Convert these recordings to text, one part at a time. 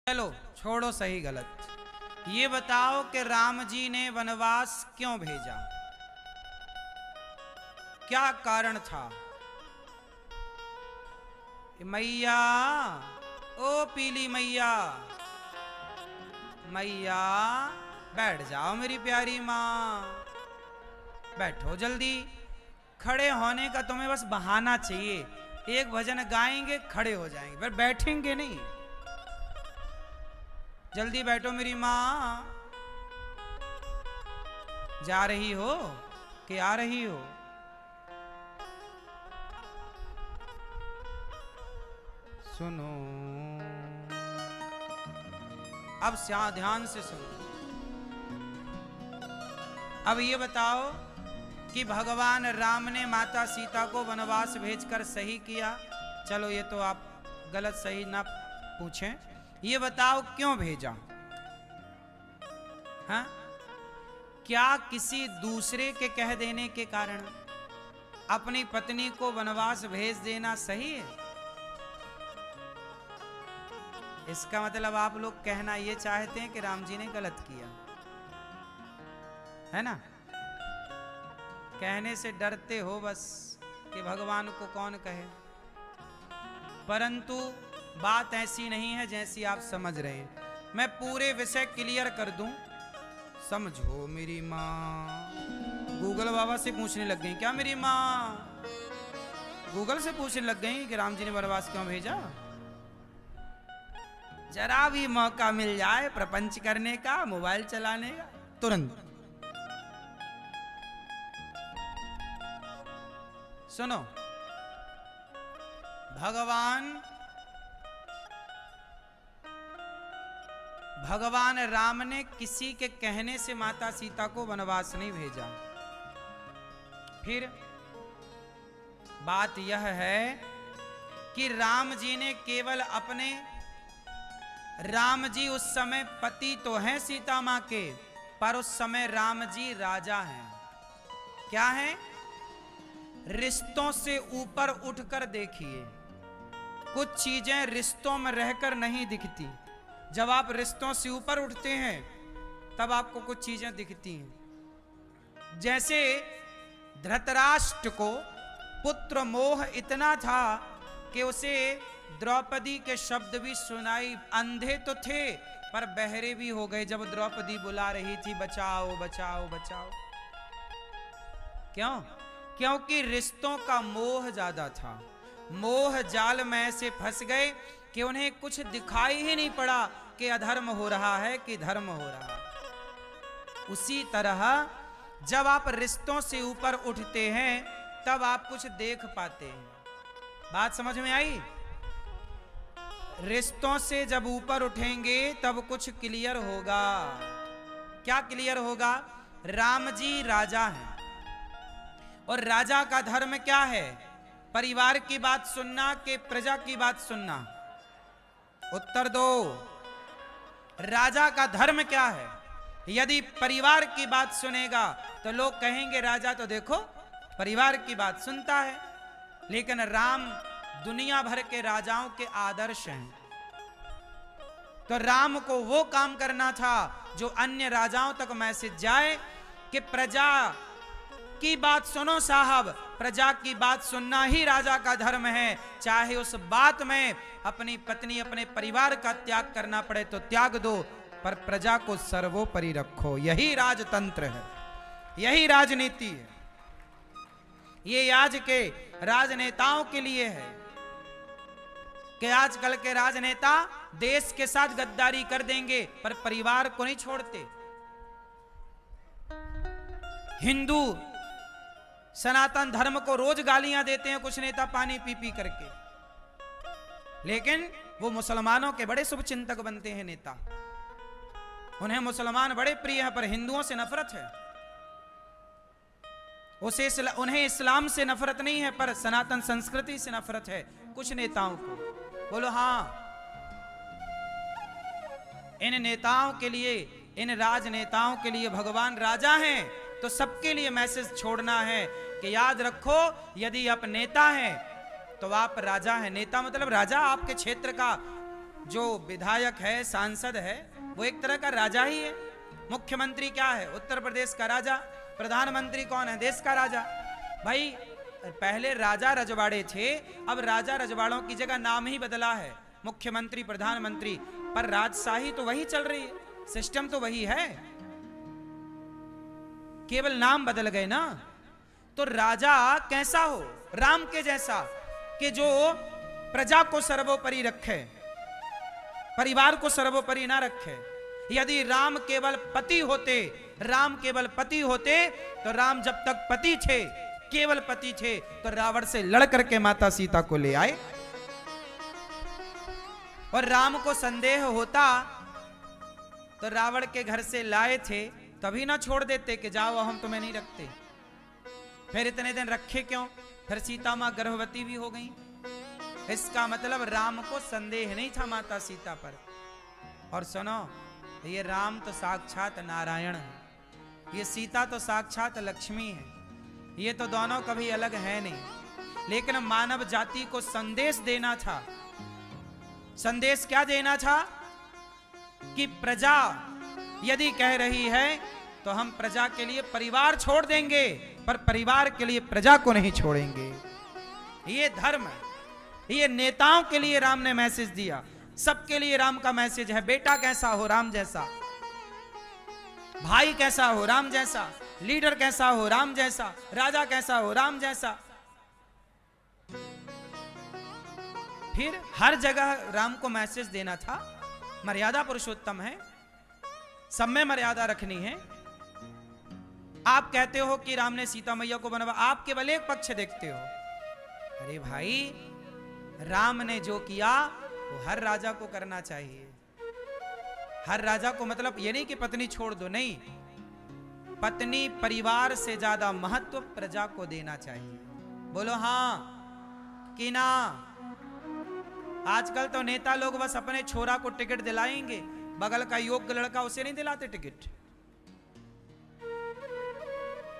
चलो छोड़ो सही गलत, ये बताओ कि राम जी ने वनवास क्यों भेजा, क्या कारण था। मैया, ओ पीली मैया, मैया बैठ जाओ मेरी प्यारी माँ, बैठो जल्दी। खड़े होने का तुम्हें बस बहाना चाहिए, एक भजन गाएंगे खड़े हो जाएंगे, पर बैठेंगे नहीं। जल्दी बैठो मेरी माँ। जा रही हो कि आ रही हो? सुनो अब ध्यान से सुनो। अब ये बताओ कि भगवान राम ने माता सीता को वनवास भेजकर सही किया? चलो ये तो आप गलत सही ना पूछें, ये बताओ क्यों भेजा? हाँ, क्या किसी दूसरे के कह देने के कारण अपनी पत्नी को वनवास भेज देना सही है? इसका मतलब आप लोग कहना ये चाहते हैं कि राम जी ने गलत किया, है ना? कहने से डरते हो बस कि भगवान को कौन कहे, परंतु बात ऐसी नहीं है जैसी आप समझ रहे हैं। मैं पूरे विषय क्लियर कर दूं, समझो मेरी माँ। गूगल बाबा से पूछने लग गई क्या मेरी माँ? गूगल से पूछने लग गई कि राम जी ने वनवास क्यों भेजा? जरा भी मौका मिल जाए प्रपंच करने का, मोबाइल चलाने का, तुरंत। सुनो, भगवान राम ने किसी के कहने से माता सीता को वनवास नहीं भेजा। फिर बात यह है कि राम जी ने केवल अपने, राम जी उस समय पति तो हैं सीता मां के, पर उस समय राम जी राजा हैं। क्या हैं? रिश्तों से ऊपर उठकर देखिए, कुछ चीजें रिश्तों में रहकर नहीं दिखती, जब आप रिश्तों से ऊपर उठते हैं तब आपको कुछ चीजें दिखती हैं। जैसे धृतराष्ट्र को पुत्र मोह इतना था कि उसे द्रौपदी के शब्द भी सुनाई, अंधे तो थे पर बहरे भी हो गए जब द्रौपदी बुला रही थी बचाओ बचाओ बचाओ। क्यों? क्योंकि रिश्तों का मोह ज्यादा था। मोह जाल में ऐसे फंस गए कि उन्हें कुछ दिखाई ही नहीं पड़ा कि अधर्म हो रहा है कि धर्म हो रहा है। उसी तरह जब आप रिश्तों से ऊपर उठते हैं तब आप कुछ देख पाते हैं। बात समझ में आई? रिश्तों से जब ऊपर उठेंगे तब कुछ क्लियर होगा। क्या क्लियर होगा? राम जी राजा हैं और राजा का धर्म क्या है? परिवार की बात सुनना कि प्रजा की बात सुनना? उत्तर दो। राजा का धर्म क्या है? यदि परिवार की बात सुनेगा तो लोग कहेंगे राजा तो देखो परिवार की बात सुनता है, लेकिन राम दुनिया भर के राजाओं के आदर्श हैं। तो राम को वो काम करना था जो अन्य राजाओं तक मैसेज जाए कि प्रजा की बात सुनो साहब, प्रजा की बात सुनना ही राजा का धर्म है। चाहे उस बात में अपनी पत्नी अपने परिवार का त्याग करना पड़े तो त्याग दो, पर प्रजा को सर्वोपरि रखो। यही राजतंत्र है, यही राजनीति है। ये आज के राजनेताओं के लिए है कि आजकल के राजनेता देश के साथ गद्दारी कर देंगे पर परिवार को नहीं छोड़ते। हिंदू सनातन धर्म को रोज गालियां देते हैं कुछ नेता पानी पी पी करके, लेकिन वो मुसलमानों के बड़े शुभचिंतक बनते हैं नेता। उन्हें मुसलमान बड़े प्रिय हैं पर हिंदुओं से नफरत है। उन्हें इस्लाम से नफरत नहीं है पर सनातन संस्कृति से नफरत है कुछ नेताओं को। बोलो हाँ। इन नेताओं के लिए, इन राजनेताओं के लिए भगवान राजा हैं, तो सबके लिए मैसेज छोड़ना है कि याद रखो यदि आप नेता हैं तो आप राजा हैं। नेता मतलब राजा, आपके क्षेत्र का जो विधायक है, सांसद है, वो एक तरह का राजा ही है। मुख्यमंत्री क्या है? उत्तर प्रदेश का राजा। प्रधानमंत्री कौन है? देश का राजा। भाई पहले राजा रजवाड़े थे, अब राजा रजवाड़ों की जगह नाम ही बदला है, मुख्यमंत्री, प्रधानमंत्री, पर राजशाही तो वही चल रही है, सिस्टम तो वही है, केवल नाम बदल गए ना। तो राजा कैसा हो? राम के जैसा, कि जो प्रजा को सर्वोपरि रखे, परिवार को सर्वोपरि ना रखे। यदि राम केवल पति होते, राम केवल पति होते, तो राम जब तक पति थे, केवल पति थे, तो रावण से लड़ करके माता सीता को ले आए। और राम को संदेह होता तो रावण के घर से लाए थे, तभी ना छोड़ देते कि जाओ हम तुम्हें नहीं रखते। फिर इतने दिन रखे क्यों? फिर सीता मां गर्भवती भी हो गई। इसका मतलब राम को संदेह नहीं था माता सीता पर। और सुनो, ये राम तो साक्षात नारायण है, ये सीता तो साक्षात लक्ष्मी है, ये तो दोनों कभी अलग है नहीं। लेकिन मानव जाति को संदेश देना था। संदेश क्या देना था? कि प्रजा यदि कह रही है तो हम प्रजा के लिए परिवार छोड़ देंगे, पर परिवार के लिए प्रजा को नहीं छोड़ेंगे। ये धर्म है। ये नेताओं के लिए राम ने मैसेज दिया, सबके लिए राम का मैसेज है। बेटा कैसा हो? राम जैसा। भाई कैसा हो? राम जैसा। लीडर कैसा हो? राम जैसा। राजा कैसा हो? राम जैसा। फिर हर जगह राम को मैसेज देना था, मर्यादा पुरुषोत्तम है, सब में मर्यादा रखनी है। आप कहते हो कि राम ने सीता मैया को बनवा, आप केवल एक पक्ष देखते हो। अरे भाई, राम ने जो किया वो हर राजा को करना चाहिए। हर राजा को मतलब ये नहीं कि पत्नी छोड़ दो, नहीं, पत्नी परिवार से ज्यादा महत्व प्रजा को देना चाहिए। बोलो हाँ कि ना? आजकल तो नेता लोग बस अपने छोरा को टिकट दिलाएंगे, बगल का योग्य लड़का उसे नहीं दिलाते टिकट,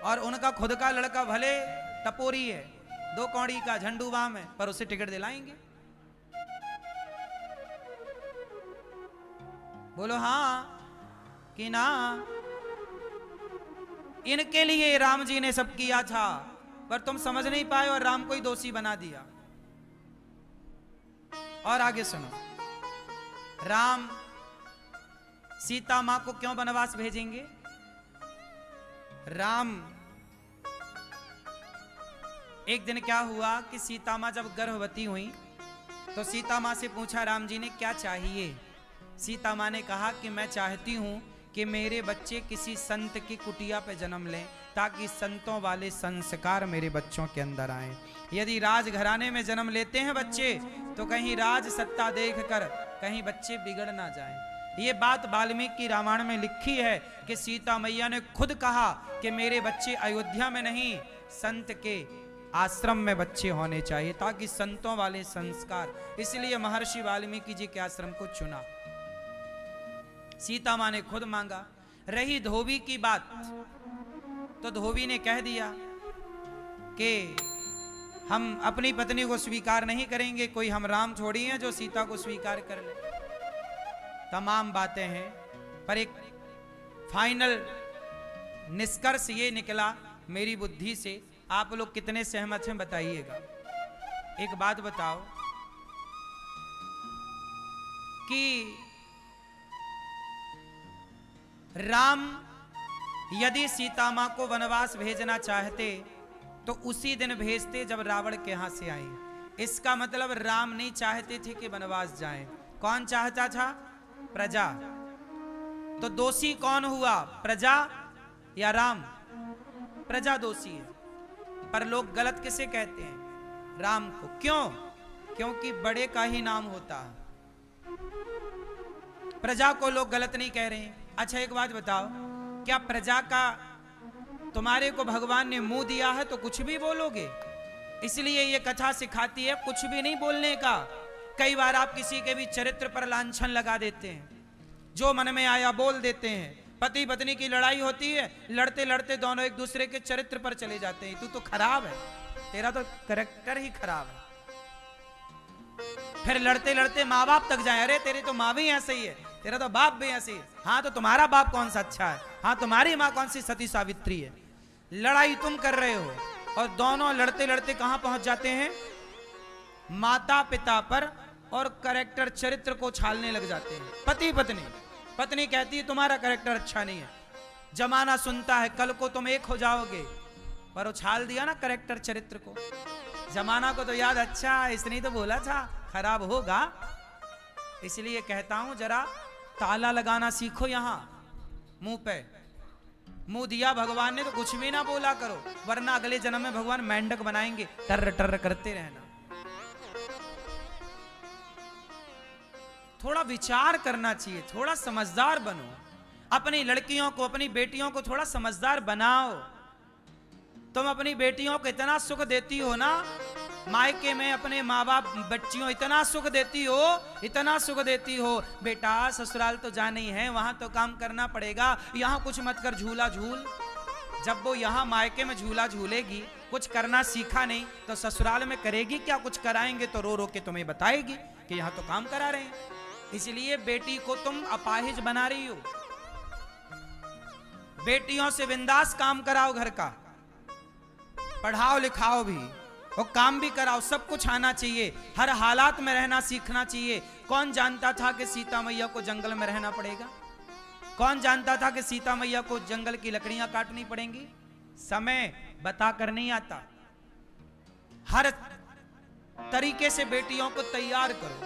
और उनका खुद का लड़का भले टपोरी है, 2 कौड़ी का झंडूबाम है, पर उसे टिकट दिलाएंगे। बोलो हाँ कि ना? इनके लिए राम जी ने सब किया था, पर तुम समझ नहीं पाए और राम को ही दोषी बना दिया। और आगे सुनो, राम सीता मां को क्यों वनवास भेजेंगे? राम, एक दिन क्या हुआ कि सीता मां जब गर्भवती हुई तो सीता मां से पूछा राम जी ने क्या चाहिए। सीता मां ने कहा कि मैं चाहती हूं कि मेरे बच्चे किसी संत की कुटिया पे जन्म लें, ताकि संतों वाले संस्कार मेरे बच्चों के अंदर आए। यदि राजघराने में जन्म लेते हैं बच्चे तो कहीं राज सत्ता देखकर कहीं बच्चे बिगड़ ना जाएं। ये बात वाल्मीकि रामायण में लिखी है कि सीता मैया ने खुद कहा कि मेरे बच्चे अयोध्या में नहीं, संत के आश्रम में बच्चे होने चाहिए, ताकि संतों वाले संस्कार। इसलिए महर्षि वाल्मीकि जी के आश्रम को चुना। सीता मां ने खुद मांगा। रही धोबी की बात, तो धोबी ने कह दिया कि हम अपनी पत्नी को स्वीकार नहीं करेंगे, कोई हम राम थोड़ी हैं जो सीता को स्वीकार कर ले। तमाम बातें हैं, पर एक फाइनल निष्कर्ष ये निकला मेरी बुद्धि से। आप लोग कितने सहमत हैं बताइएगा। एक बात बताओ कि राम यदि सीता मां को वनवास भेजना चाहते तो उसी दिन भेजते जब रावण के यहां से आए। इसका मतलब राम नहीं चाहते थे कि वनवास जाएं। कौन चाहता था? प्रजा। तो दोषी कौन हुआ, प्रजा या राम? प्रजा दोषी है, पर लोग गलत किसे कहते हैं? राम को। क्यों? क्योंकि बड़े का ही नाम होता है। प्रजा को लोग गलत नहीं कह रहे हैं। अच्छा एक बात बताओ, क्या प्रजा का तुम्हारे को भगवान ने मुंह दिया है तो कुछ भी बोलोगे? इसलिए ये कथा सिखाती है कुछ भी नहीं बोलने का। कई बार आप किसी के भी चरित्र पर लांछन लगा देते हैं, जो मन में आया बोल देते हैं। पति पत्नी की लड़ाई होती है, लड़ते लड़ते दोनों एक दूसरे के चरित्र पर चले जाते हैं। तू तो खराब है, तेरा तो कैरेक्टर ही खराब है। फिर लड़ते लड़ते माँ बाप तक जाए, अरे तेरी तो माँ भी ऐसे ही है, तेरा तो बाप भी ऐसे ही है। हाँ तो तुम्हारा बाप कौन सा अच्छा है? हाँ तुम्हारी माँ कौन सी सती सावित्री है? लड़ाई तुम कर रहे हो और दोनों लड़ते लड़ते कहां पहुंच जाते हैं? माता पिता पर और कैरेक्टर चरित्र को छालने लग जाते हैं। पति पत्नी, पत्नी कहती है तुम्हारा कैरेक्टर अच्छा नहीं है, जमाना सुनता है कल को तुम एक हो जाओगे, पर उछाल दिया ना कैरेक्टर चरित्र को। जमाना को तो याद अच्छा इसने तो बोला था खराब होगा। इसलिए कहता हूं जरा ताला लगाना सीखो। यहां मुंह पे मुंह दिया भगवान ने तो कुछ भी ना बोला करो, वरना अगले जन्म में भगवान मेंढक बनाएंगे, टर्र टर्र करते रहना। थोड़ा विचार करना चाहिए, थोड़ा समझदार बनो। अपनी लड़कियों को, अपनी बेटियों को थोड़ा समझदार बनाओ। तुम अपनी बेटियों को इतना सुख देती हो ना, मायके में अपने माँ बाप बच्चियों इतना सुख देती हो, इतना सुख देती हो। बेटा ससुराल तो जाना ही है, वहां तो काम करना पड़ेगा, यहाँ कुछ मत कर झूला झूल। जब वो यहाँ मायके में झूला झूलेगी, कुछ करना सीखा नहीं, तो ससुराल में करेगी क्या? कुछ कराएंगे तो रो रो के तुम्हें बताएगी कि यहाँ तो काम करा रहे हैं। इसलिए बेटी को तुम अपाहिज बना रही हो। बेटियों से बिंदास काम कराओ, घर का पढ़ाओ लिखाओ भी और काम भी कराओ। सब कुछ आना चाहिए, हर हालात में रहना सीखना चाहिए। कौन जानता था कि सीता मैया को जंगल में रहना पड़ेगा? कौन जानता था कि सीता मैया को जंगल की लकड़ियां काटनी पड़ेंगी? समय बता कर नहीं आता। हर तरीके से बेटियों को तैयार करो,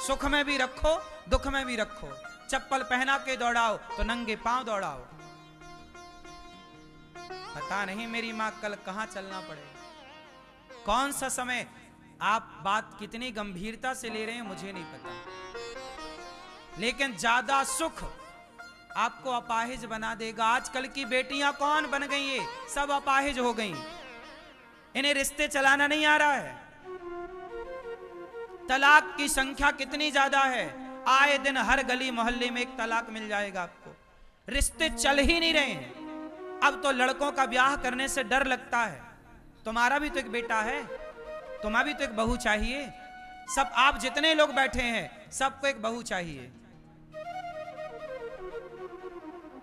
सुख में भी रखो, दुख में भी रखो। चप्पल पहना के दौड़ाओ तो नंगे पांव दौड़ाओ। पता नहीं मेरी मां कल कहां चलना पड़ेगा, कौन सा समय। आप बात कितनी गंभीरता से ले रहे हैं मुझे नहीं पता, लेकिन ज्यादा सुख आपको अपाहिज बना देगा। आजकल की बेटियां कौन बन गई है? सब अपाहिज हो गई। इन्हें रिश्ते चलाना नहीं आ रहा है। तलाक की संख्या कितनी ज्यादा है, आए दिन हर गली मोहल्ले में एक तलाक मिल जाएगा आपको। रिश्ते चल ही नहीं रहे हैं। अब तो लड़कों का ब्याह करने से डर लगता है। तुम्हारा भी तो एक बेटा है, तुम्हारा भी तो एक बहू चाहिए। सब आप जितने लोग बैठे हैं सबको एक बहू चाहिए।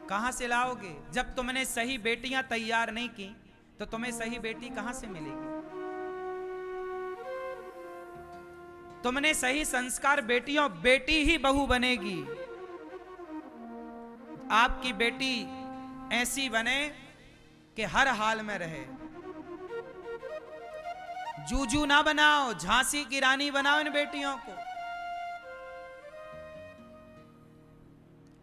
कहां से लाओगे? जब तुमने सही बेटियां तैयार नहीं की तो तुम्हें सही बेटी कहां से मिलेगी? तुमने सही संस्कार बेटियों, बेटी ही बहू बनेगी। आपकी बेटी ऐसी बने कि हर हाल में रहे। जूजू ना बनाओ, झांसी की रानी बनाओ इन बेटियों को।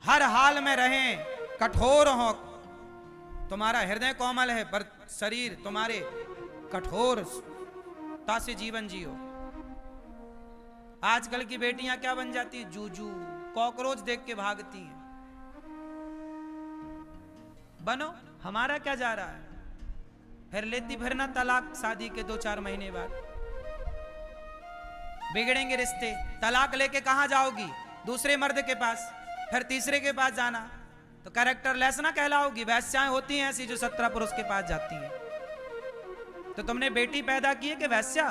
हर हाल में रहें, कठोर हो। तुम्हारा हृदय कोमल है पर शरीर तुम्हारे कठोरता से जीवन जियो। आजकल की बेटियां क्या बन जाती है? जूजू, कॉकरोच देख के भागती हैं। बनो, हमारा क्या जा रहा है? फिर लेती फिर ना तलाक शादी के 2-4 महीने बाद। बिगड़ेंगे रिश्ते। तलाक लेके कहां जाओगी? दूसरे मर्द के पास, फिर तीसरे के पास जाना तो कैरेक्टर लेस ना कहलाओगी। वैश्याएं होती हैं ऐसी जो 17 पुरुष के पास जाती हैं। तो तुमने बेटी पैदा की है कि वैश्या?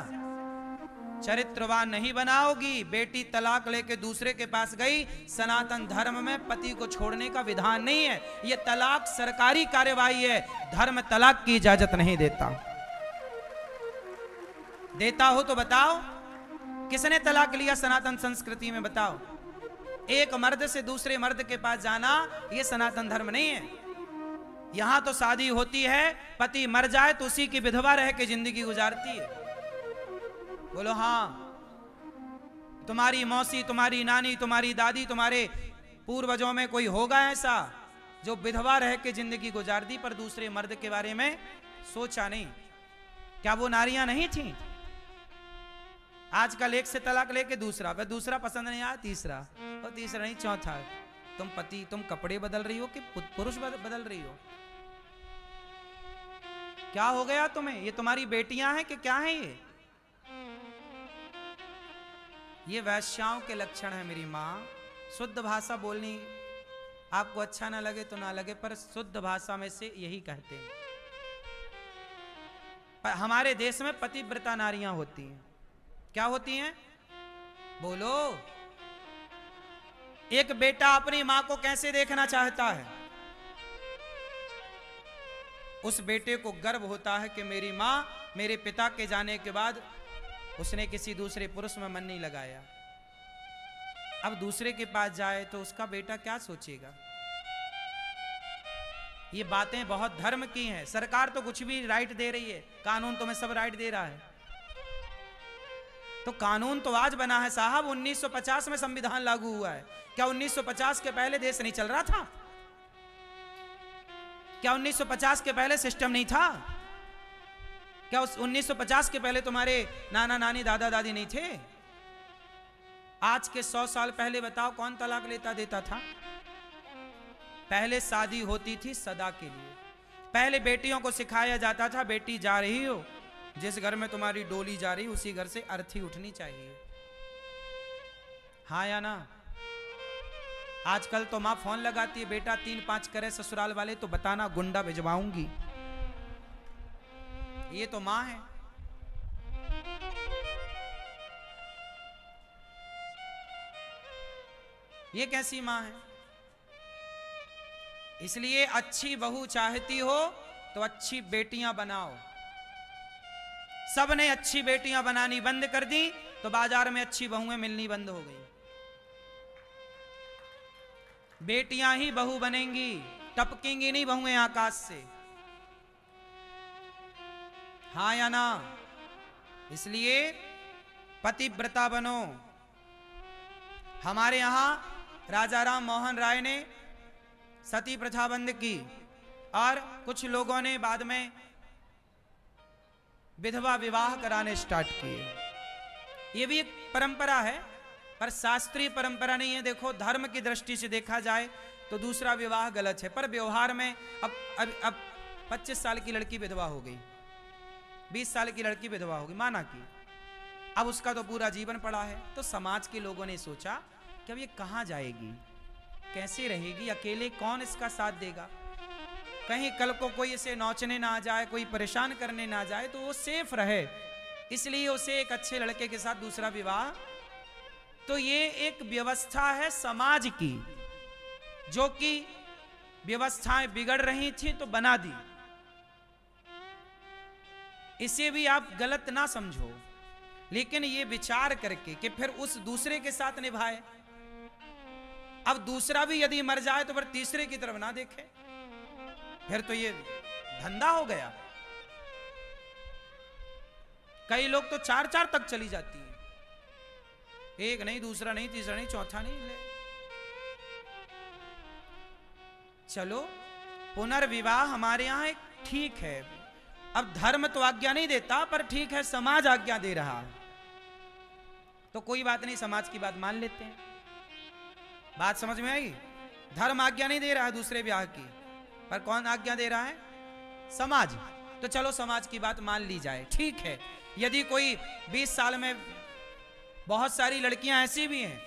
चरित्रवान नहीं बनाओगी। बेटी तलाक लेके दूसरे के पास गई, सनातन धर्म में पति को छोड़ने का विधान नहीं है। यह तलाक सरकारी कार्यवाही है, धर्म तलाक की इजाजत नहीं देता। देता हो तो बताओ, किसने तलाक लिया सनातन संस्कृति में? बताओ। एक मर्द से दूसरे मर्द के पास जाना यह सनातन धर्म नहीं है। यहां तो शादी होती है, पति मर जाए तो उसी की विधवा रह के जिंदगी गुजारती है। बोलो हाँ। तुम्हारी मौसी, तुम्हारी नानी, तुम्हारी दादी, तुम्हारे पूर्वजों में कोई होगा ऐसा जो विधवा रह के जिंदगी गुजार दी पर दूसरे मर्द के बारे में सोचा नहीं? क्या वो नारियां नहीं थी? आजकल एक से तलाक लेके दूसरा, फिर दूसरा पसंद नहीं आया तीसरा, और तीसरा नहीं चौथा। तुम कपड़े बदल रही हो कि पुरुष बदल रही हो? क्या हो गया तुम्हें? ये तुम्हारी बेटियां हैं कि क्या है? ये वैश्याओं के लक्षण है मेरी मां। शुद्ध भाषा बोलनी आपको अच्छा ना लगे तो ना लगे, पर शुद्ध भाषा में से यही कहते हैं। पर हमारे देश में पतिव्रता नारियां होती हैं। क्या होती हैं? बोलो, एक बेटा अपनी मां को कैसे देखना चाहता है? उस बेटे को गर्व होता है कि मेरी मां मेरे पिता के जाने के बाद उसने किसी दूसरे पुरुष में मन नहीं लगाया। अब दूसरे के पास जाए तो उसका बेटा क्या सोचेगा? ये बातें बहुत धर्म की हैं। सरकार तो कुछ भी राइट दे रही है, कानून तुम्हें सब राइट दे रहा है। तो कानून तो आज बना है साहब, 1950 में संविधान लागू हुआ है। क्या 1950 के पहले देश नहीं चल रहा था? क्या 1950 के पहले सिस्टम नहीं था? क्या उस 1950 के पहले तुम्हारे नाना नानी दादा दादी नहीं थे? आज के 100 साल पहले बताओ कौन तलाक लेता देता था? पहले शादी होती थी सदा के लिए। पहले बेटियों को सिखाया जाता था, बेटी जा रही हो, जिस घर में तुम्हारी डोली जा रही उसी घर से अर्थी उठनी चाहिए। हाँ या ना? आजकल तो मां फोन लगाती है, बेटा 3-5 करे ससुराल वाले तो बताना, गुंडा भिजवाऊंगी। ये तो मां है। ये कैसी मां है? इसलिए अच्छी बहू चाहती हो तो अच्छी बेटियां बनाओ। सबने अच्छी बेटियां बनानी बंद कर दी तो बाजार में अच्छी बहुएं मिलनी बंद हो गई। बेटियां ही बहू बनेंगी, टपकेंगी नहीं बहुएं आकाश से। हाँ या ना? इसलिए पतिव्रता बनो। हमारे यहां राजा राम मोहन राय ने सती प्रथा बंद की और कुछ लोगों ने बाद में विधवा विवाह कराने स्टार्ट किए। ये भी एक परंपरा है, पर शास्त्रीय परंपरा नहीं है। देखो, धर्म की दृष्टि से देखा जाए तो दूसरा विवाह गलत है, पर व्यवहार में अब 25 साल की लड़की विधवा हो गई, 20 साल की लड़की विधवा हो गई, माना कि अब उसका तो पूरा जीवन पड़ा है। तो समाज के लोगों ने सोचा कि अब ये कहां जाएगी, कैसे रहेगी, अकेले कौन इसका साथ देगा, कहीं कल को कोई इसे नौचने ना आ जाए, कोई परेशान करने ना जाए, तो वो सेफ रहे। इसलिए उसे एक अच्छे लड़के के साथ दूसरा विवाह। तो ये एक व्यवस्था है समाज की, जो कि व्यवस्थाएं बिगड़ रही थी तो बना दी। इसे भी आप गलत ना समझो, लेकिन ये विचार करके कि फिर उस दूसरे के साथ निभाए। अब दूसरा भी यदि मर जाए तो फिर तीसरे की तरफ ना देखे, फिर तो ये धंधा हो गया। कई लोग तो 4-4 तक चली जाती है, एक नहीं, दूसरा नहीं, तीसरा नहीं, चौथा नहीं ले। चलो, पुनर्विवाह हमारे यहां एक ठीक है। अब धर्म तो आज्ञा नहीं देता, पर ठीक है, समाज आज्ञा दे रहा है, तो कोई बात नहीं, समाज की बात मान लेते हैं। बात समझ में आई? धर्म आज्ञा नहीं दे रहा है दूसरे ब्याह की, पर कौन आज्ञा दे रहा है? समाज। तो चलो समाज की बात मान ली जाए, ठीक है। यदि कोई 20 साल में, बहुत सारी लड़कियां ऐसी भी हैं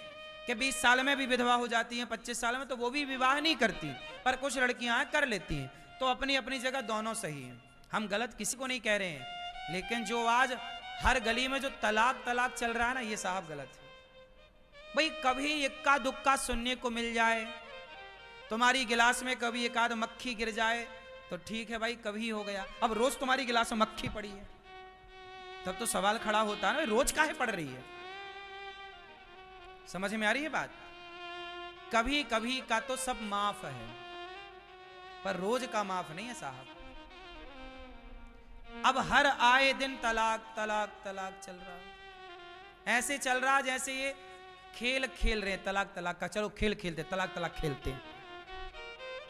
कि 20 साल में भी विधवा हो जाती हैं, 25 साल में, तो वो भी विवाह नहीं करती, पर कुछ लड़कियां कर लेती हैं। तो अपनी अपनी जगह दोनों सही हैं, हम गलत किसी को नहीं कह रहे हैं। लेकिन जो आज हर गली में जो तलाक चल रहा है ना, ये साहब गलत है। भाई कभी इक्का दुक्का सुनने को मिल जाए, तुम्हारी गिलास में कभी एक आध मक्खी गिर जाए तो ठीक है भाई, कभी हो गया। अब रोज तुम्हारी गिलास में मक्खी पड़ी है, तब तो सवाल खड़ा होता है ना, रोज काहे पड़ रही है? समझ में आ रही है बात? कभी कभी का तो सब माफ है, पर रोज का माफ नहीं है साहब। अब हर आए दिन तलाक चल रहा है। ऐसे चल रहा जैसे ये खेल खेल रहे हैं, तलाक का। चलो खेल खेलते, तलाक खेलते।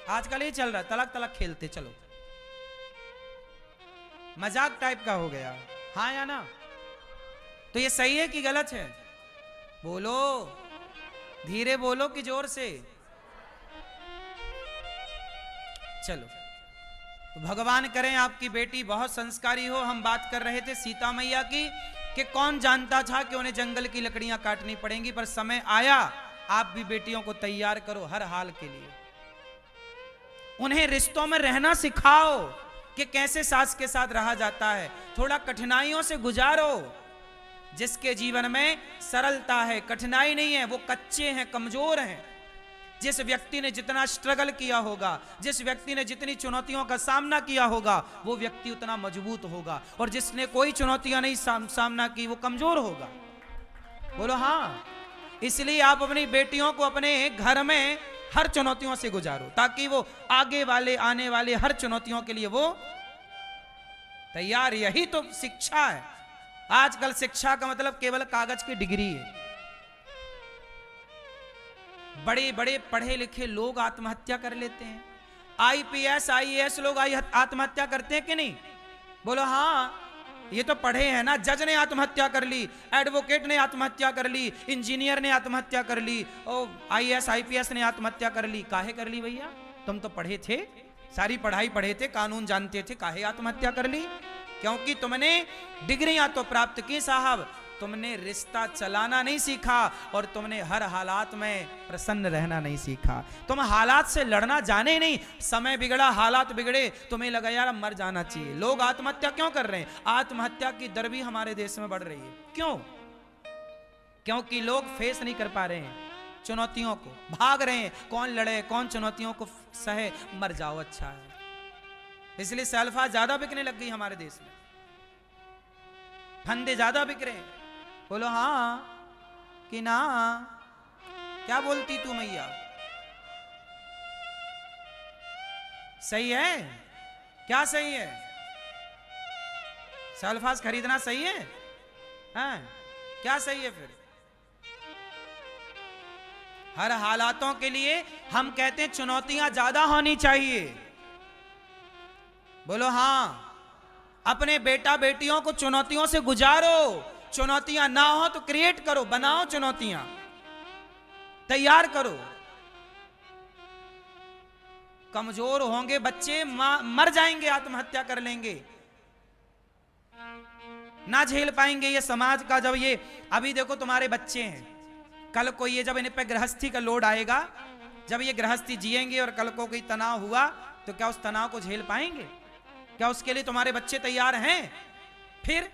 आजकल ये चल रहा है, तलाक खेलते, चलो मजाक टाइप का हो गया। हाँ या ना? तो ये सही है कि गलत है? बोलो, धीरे बोलो कि जोर से? चलो, तो भगवान करें आपकी बेटी बहुत संस्कारी हो। हम बात कर रहे थे सीता मैया की, कि कौन जानता था कि उन्हें जंगल की लकड़ियां काटनी पड़ेंगी, पर समय आया। आप भी बेटियों को तैयार करो हर हाल के लिए, उन्हें रिश्तों में रहना सिखाओ कि कैसे सास के साथ रहा जाता है। थोड़ा कठिनाइयों से गुजारो, जिसके जीवन में सरलता है, कठिनाई नहीं है, वो कच्चे हैं, कमजोर हैं। जिस व्यक्ति ने जितना स्ट्रगल किया होगा, जिस व्यक्ति ने जितनी चुनौतियों का सामना किया होगा, वो व्यक्ति उतना मजबूत होगा। और जिसने कोई चुनौतियां नहीं सामना की, वो कमजोर होगा। बोलो हाँ। इसलिए आप अपनी बेटियों को अपने घर में हर चुनौतियों से गुजारो, ताकि वो आगे वाले आने वाले हर चुनौतियों के लिए वो तैयार। यही तो शिक्षा है। आजकल शिक्षा का मतलब केवल कागज की डिग्री है। बड़े बड़े पढ़े लिखे लोग आत्महत्या कर लेते हैं। आईपीएस आईएएस लोग आत्महत्या करते हैं कि नहीं? बोलो हाँ। ये तो पढ़े हैं ना। जज ने आत्महत्या कर ली, एडवोकेट ने आत्महत्या कर ली, इंजीनियर ने आत्महत्या कर ली, और आईएएस आईपीएस ने आत्महत्या कर ली। काहे कर ली भैया? तुम तो पढ़े थे, सारी पढ़ाई पढ़े थे, कानून जानते थे, काहे आत्महत्या कर ली? क्योंकि तुमने डिग्रियां तो प्राप्त की साहब, तुमने रिश्ता चलाना नहीं सीखा और तुमने हर हालात में प्रसन्न रहना नहीं सीखा। तुम हालात से लड़ना जाने नहीं। समय बिगड़ा, हालात बिगड़े, तुम्हें लगा यार मर जाना चाहिए। लोग आत्महत्या क्यों कर रहे हैं? आत्महत्या की दर भी हमारे देश में बढ़ रही है। क्यों? क्योंकि लोग फेस नहीं कर पा रहे हैं चुनौतियों को, भाग रहे हैं। कौन लड़े, कौन चुनौतियों को सहे? मर जाओ अच्छा है। इसलिए सेल्फा ज्यादा बिकने लग गई हमारे देश में, फंदे ज्यादा बिक रहे हैं। बोलो हाँ कि ना? क्या बोलती तू मैया? सही है? क्या सही है? सेल्फास खरीदना सही है? हाँ, क्या सही है फिर? हर हालातों के लिए हम कहते हैं चुनौतियां ज्यादा होनी चाहिए। बोलो हाँ। अपने बेटा बेटियों को चुनौतियों से गुजारो। चुनौतियां ना हो तो क्रिएट करो, बनाओ चुनौतियां, तैयार करो। कमजोर होंगे बच्चे, मर जाएंगे, आत्महत्या कर लेंगे, ना झेल पाएंगे ये समाज का। जब ये अभी देखो तुम्हारे बच्चे हैं, कल को ये जब इन्हें पे गृहस्थी का लोड आएगा, जब ये गृहस्थी जिएंगे और कल को कोई तनाव हुआ तो क्या उस तनाव को झेल पाएंगे? क्या उसके लिए तुम्हारे बच्चे तैयार हैं? फिर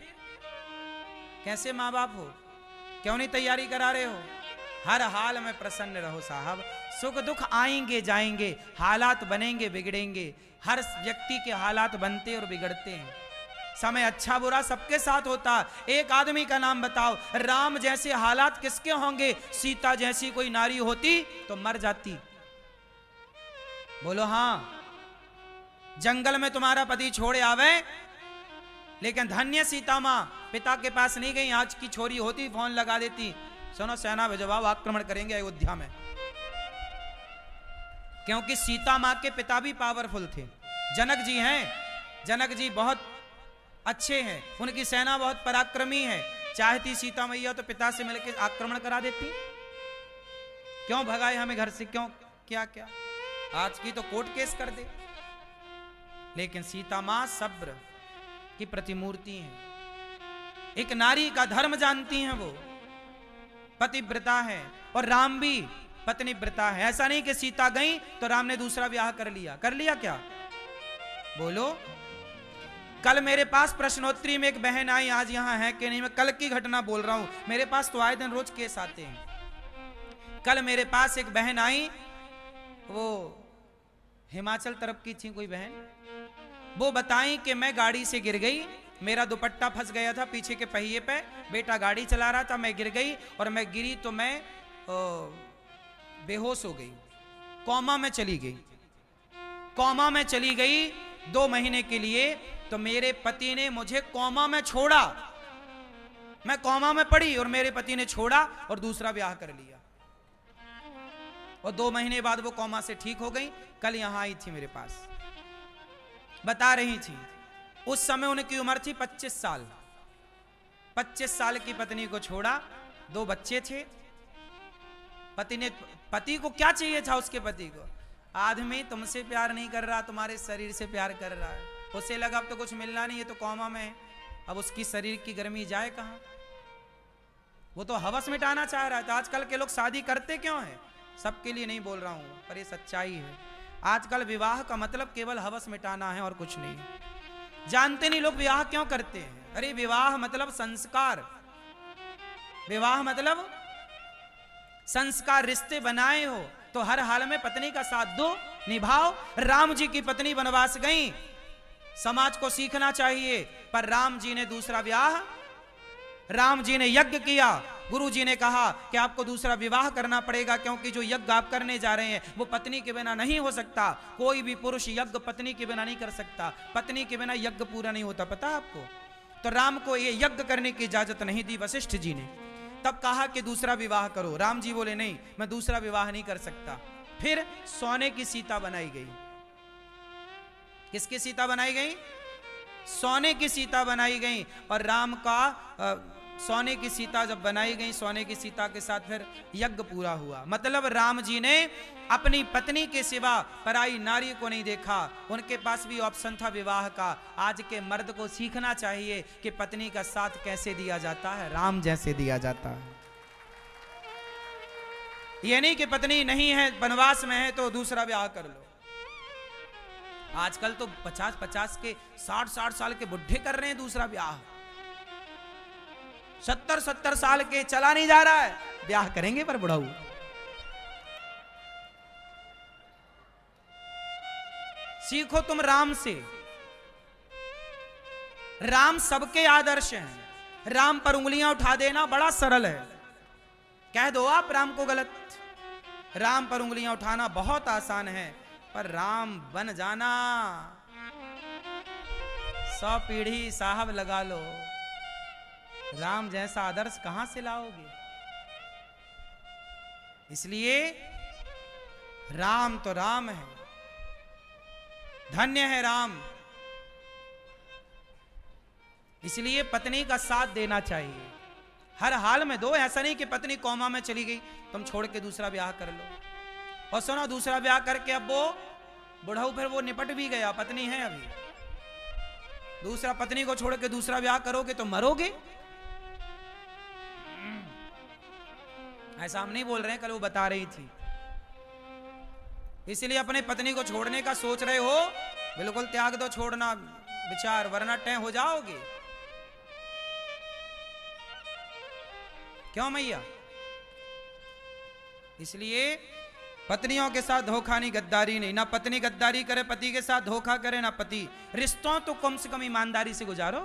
कैसे माँ बाप हो? क्यों नहीं तैयारी करा रहे हो? हर हाल में प्रसन्न रहो साहब। सुख दुख आएंगे जाएंगे, हालात बनेंगे बिगड़ेंगे। हर व्यक्ति के हालात बनते और बिगड़ते हैं। समय अच्छा बुरा सबके साथ होता। एक आदमी का नाम बताओ, राम जैसे हालात किसके होंगे? सीता जैसी कोई नारी होती तो मर जाती। बोलो हाँ। जंगल में तुम्हारा पति छोड़े आवे, लेकिन धन्य सीता मां पिता के पास नहीं गई। आज की छोरी होती फोन लगा देती, सुनो सेना भेजवाओ, आक्रमण करेंगे अयोध्या में। क्योंकि सीता मां के पिता भी पावरफुल थे। जनक जी हैं, जनक जी बहुत अच्छे हैं, उनकी सेना बहुत पराक्रमी है। चाहती सीता मैया तो पिता से मिलकर आक्रमण करा देती। क्यों भगाए हमें घर से? क्यों? क्या क्या आज की तो कोर्ट केस कर दे। लेकिन सीता मां सब्र की प्रतिमूर्ति हैं। एक नारी का धर्म जानती हैं, वो पतिव्रता है। और राम भी पत्नीव्रता है। ऐसा नहीं कि सीता गई तो राम ने दूसरा ब्याह कर लिया। कर लिया क्या? बोलो। कल मेरे पास प्रश्नोत्तरी में एक बहन आई, आज यहां है कि नहीं, मैं कल की घटना बोल रहा हूं। मेरे पास तो आए दिन रोज केस आते हैं। कल मेरे पास एक बहन आई, वो हिमाचल तरफ की थी कोई बहन। वो बताई कि मैं गाड़ी से गिर गई, मेरा दुपट्टा फंस गया था पीछे के पहिए पे, बेटा गाड़ी चला रहा था, मैं गिर गई और मैं गिरी तो मैं बेहोश हो गई, कोमा में चली गई। कोमा में चली गई 2 महीने के लिए। तो मेरे पति ने मुझे कोमा में छोड़ा, मैं कोमा में पड़ी और मेरे पति ने छोड़ा और दूसरा ब्याह कर लिया। और 2 महीने बाद वो कोमा से ठीक हो गई। कल यहां आई थी मेरे पास, बता रही थी उस समय उनकी उम्र थी 25 साल। 25 साल की पत्नी को छोड़ा, 2 बच्चे थे। पति को क्या चाहिए था? उसके पति को, आदमी तुमसे प्यार नहीं कर रहा, तुम्हारे शरीर से प्यार कर रहा है। उसे लगा अब तो कुछ मिलना नहीं, ये तो कोमा में है, अब उसकी शरीर की गर्मी जाए कहां? वो तो हवस मिटाना चाह रहा था। आजकल के लोग शादी करते क्यों हैं? सबके लिए नहीं बोल रहा हूं, पर ये सच्चाई है। आजकल विवाह का मतलब केवल हवस मिटाना है और कुछ नहीं। जानते नहीं लोग विवाह क्यों करते हैं? अरे विवाह मतलब संस्कार, विवाह मतलब संस्कार, रिश्ते बनाए हो तो हर हाल में पत्नी का साथ दो, निभाओ। राम जी की पत्नी वनवास गई, समाज को सीखना चाहिए, पर राम जी ने दूसरा ब्याह, राम जी ने यज्ञ किया। गुरु जी ने कहा कि आपको दूसरा विवाह करना पड़ेगा, क्योंकि जो यज्ञ आप करने जा रहे हैं वो पत्नी के बिना नहीं हो सकता। कोई भी पुरुष यज्ञ पत्नी के बिना नहीं कर सकता, पत्नी के बिना यज्ञ पूरा नहीं होता, पता है आपको। तो राम को ये यज्ञ करने की इजाजत नहीं दी वशिष्ठ जी ने। तब कहा कि दूसरा विवाह करो। राम जी बोले नहीं, मैं दूसरा विवाह नहीं कर सकता। फिर सोने की सीता बनाई गई। किसकी सीता बनाई गई? सोने की सीता बनाई गई। और राम का सोने की सीता जब बनाई गई, सोने की सीता के साथ फिर यज्ञ पूरा हुआ। मतलब राम जी ने अपनी पत्नी के सिवा पराई नारी को नहीं देखा, उनके पास भी ऑप्शन था विवाह का। आज के मर्द को सीखना चाहिए कि पत्नी का साथ कैसे दिया जाता है, राम जैसे दिया जाता है। ये नहीं कि पत्नी नहीं है, वनवास में है तो दूसरा ब्याह कर लो। आजकल तो 50-50 के 60-60 साल के बुढ़े कर रहे हैं दूसरा ब्याह। 70-70 साल के चला नहीं जा रहा है, ब्याह करेंगे पर बुढ़ाऊ। सीखो तुम राम से। राम सबके आदर्श हैं। राम पर उंगलियां उठा देना बड़ा सरल है। कह दो आप राम को गलत, राम पर उंगलियां उठाना बहुत आसान है, पर राम बन जाना 100 पीढ़ी साहब लगा लो। राम जैसा आदर्श कहां से लाओगे? इसलिए राम तो राम है, धन्य है राम। इसलिए पत्नी का साथ देना चाहिए हर हाल में। दो, ऐसा नहीं कि पत्नी कोमा में चली गई तुम छोड़ के दूसरा ब्याह कर लो। और सुनो, दूसरा ब्याह करके अब वो बुढ़ाऊ फिर वो निपट भी गया, पत्नी है अभी, दूसरा पत्नी को छोड़ के दूसरा ब्याह करोगे तो मरोगे। ऐसा हम नहीं बोल रहे हैं, कल वो बता रही थी। इसलिए अपने पत्नी को छोड़ने का सोच रहे हो, बिल्कुल त्याग दो, छोड़ना विचार, वरना टै हो जाओगे। क्यों मैया? इसलिए पत्नियों के साथ धोखा नहीं, गद्दारी नहीं। ना पत्नी गद्दारी करे पति के साथ, धोखा करे ना पति। रिश्तों तो कम से कम ईमानदारी से गुजारो,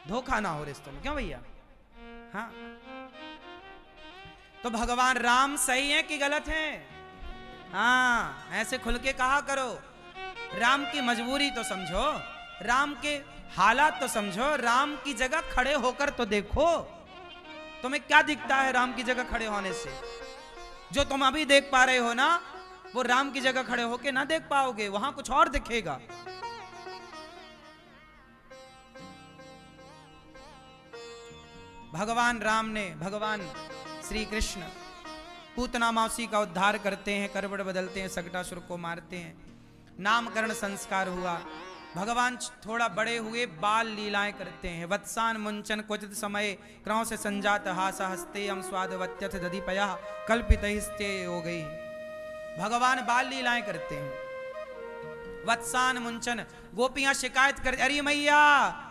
धोखा ना हो रिश्तों में। क्यों भैया? हाँ, तो भगवान राम सही है कि गलत है? हाँ, ऐसे खुल के कहा करो। राम की मजबूरी तो समझो, राम के हालात तो समझो, राम की जगह खड़े होकर तो देखो। तुम्हें क्या दिखता है राम की जगह खड़े होने से? जो तुम अभी देख पा रहे हो ना, वो राम की जगह खड़े होके ना देख पाओगे, वहां कुछ और दिखेगा। भगवान राम ने, भगवान श्री कृष्ण पूतना मौसी का उद्धार करते हैं, करवट बदलते हैं, सकटासुर को मारते हैं, नामकरण संस्कार हुआ। भगवान थोड़ा बड़े हुए, बाल लीलाएं करते हैं। वत्सान मुंचन क्वचित समय क्रौ से संजात हासा हस्ते हम स्वादवत्यथ दधिपया कल्पित हो गई। भगवान बाल लीलाएं करते हैं। वत्सान मुंचन, गोपियां शिकायत कर, अरे मैया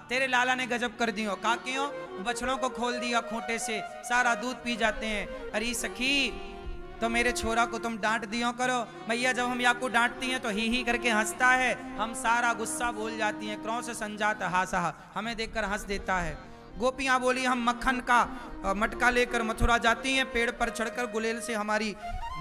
तेरे लाला ने गजब कर दियो। का क्यों? बछड़ों को खोल दिया खूंटे से, सारा दूध पी जाते हैं। अरे सखी, तो मेरे छोरा को तुम डांट दियो करो। मैया जब हम आपको डांटती हैं तो ही करके हंसता है, हम सारा गुस्सा बोल जाती हैं। क्रोध से संजात हासा, हमें देखकर हंस देता है। गोपियां बोली, हम मक्खन का मटका लेकर मथुरा जाती हैं, पेड़ पर चढ़कर गुलेल से हमारी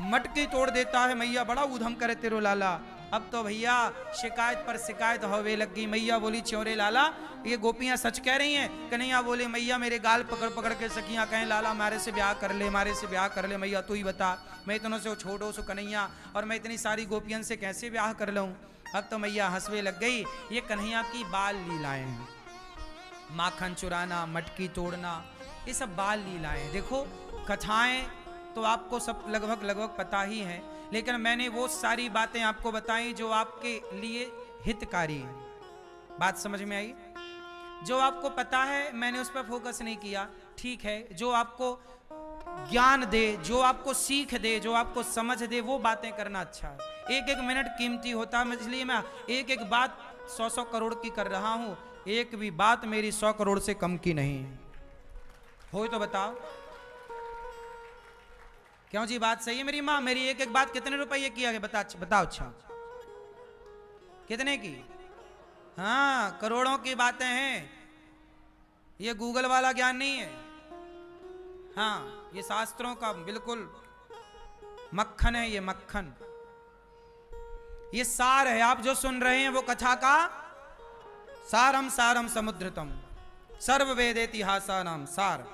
मटकी तोड़ देता है। मैया बड़ा ऊधम करे तेरो लाला। अब तो भैया शिकायत पर शिकायत होवे लग गई। मैया बोली, च्योरे लाला ये गोपियां सच कह रही हैं? कन्हैया बोले, मैया मेरे गाल पकड़ पकड़ के सखियां कहें लाला मारे से ब्याह कर ले, मारे से ब्याह कर ले। मैया तू ही बता, मैं इतनों से छोड़ो सो कन्हैया, और मैं इतनी सारी गोपियन से कैसे ब्याह कर लूं? अब तो मैया हंसवे लग गई। ये कन्हैया की बाल लीलाएं हैं, माखन चुराना, मटकी तोड़ना, ये सब बाल लीलाएं। देखो कथाएं तो आपको सब लगभग पता ही है, लेकिन मैंने वो सारी बातें आपको बताई जो आपके लिए हितकारी है। बात समझ में आई? जो आपको पता है मैंने उस पर फोकस नहीं किया, ठीक है। जो आपको ज्ञान दे, जो आपको सीख दे, जो आपको समझ दे, वो बातें करना अच्छा है। एक एक मिनट कीमती होता है, इसलिए मैं एक एक बात 100-100 करोड़ की कर रहा हूं। एक भी बात मेरी 100 करोड़ से कम की नहीं है। हो तो बताओ। क्यों जी, बात सही है मेरी माँ? मेरी एक एक बात कितने रुपये किया गया बताओ। अच्छा, कितने की? हाँ, करोड़ों की बातें हैं। ये गूगल वाला ज्ञान नहीं है। हाँ, ये शास्त्रों का बिल्कुल मक्खन है, ये मक्खन, ये सार है। आप जो सुन रहे हैं वो कथा का सारम सारम समुद्रतम सर्व वेद इतिहासानाम सार।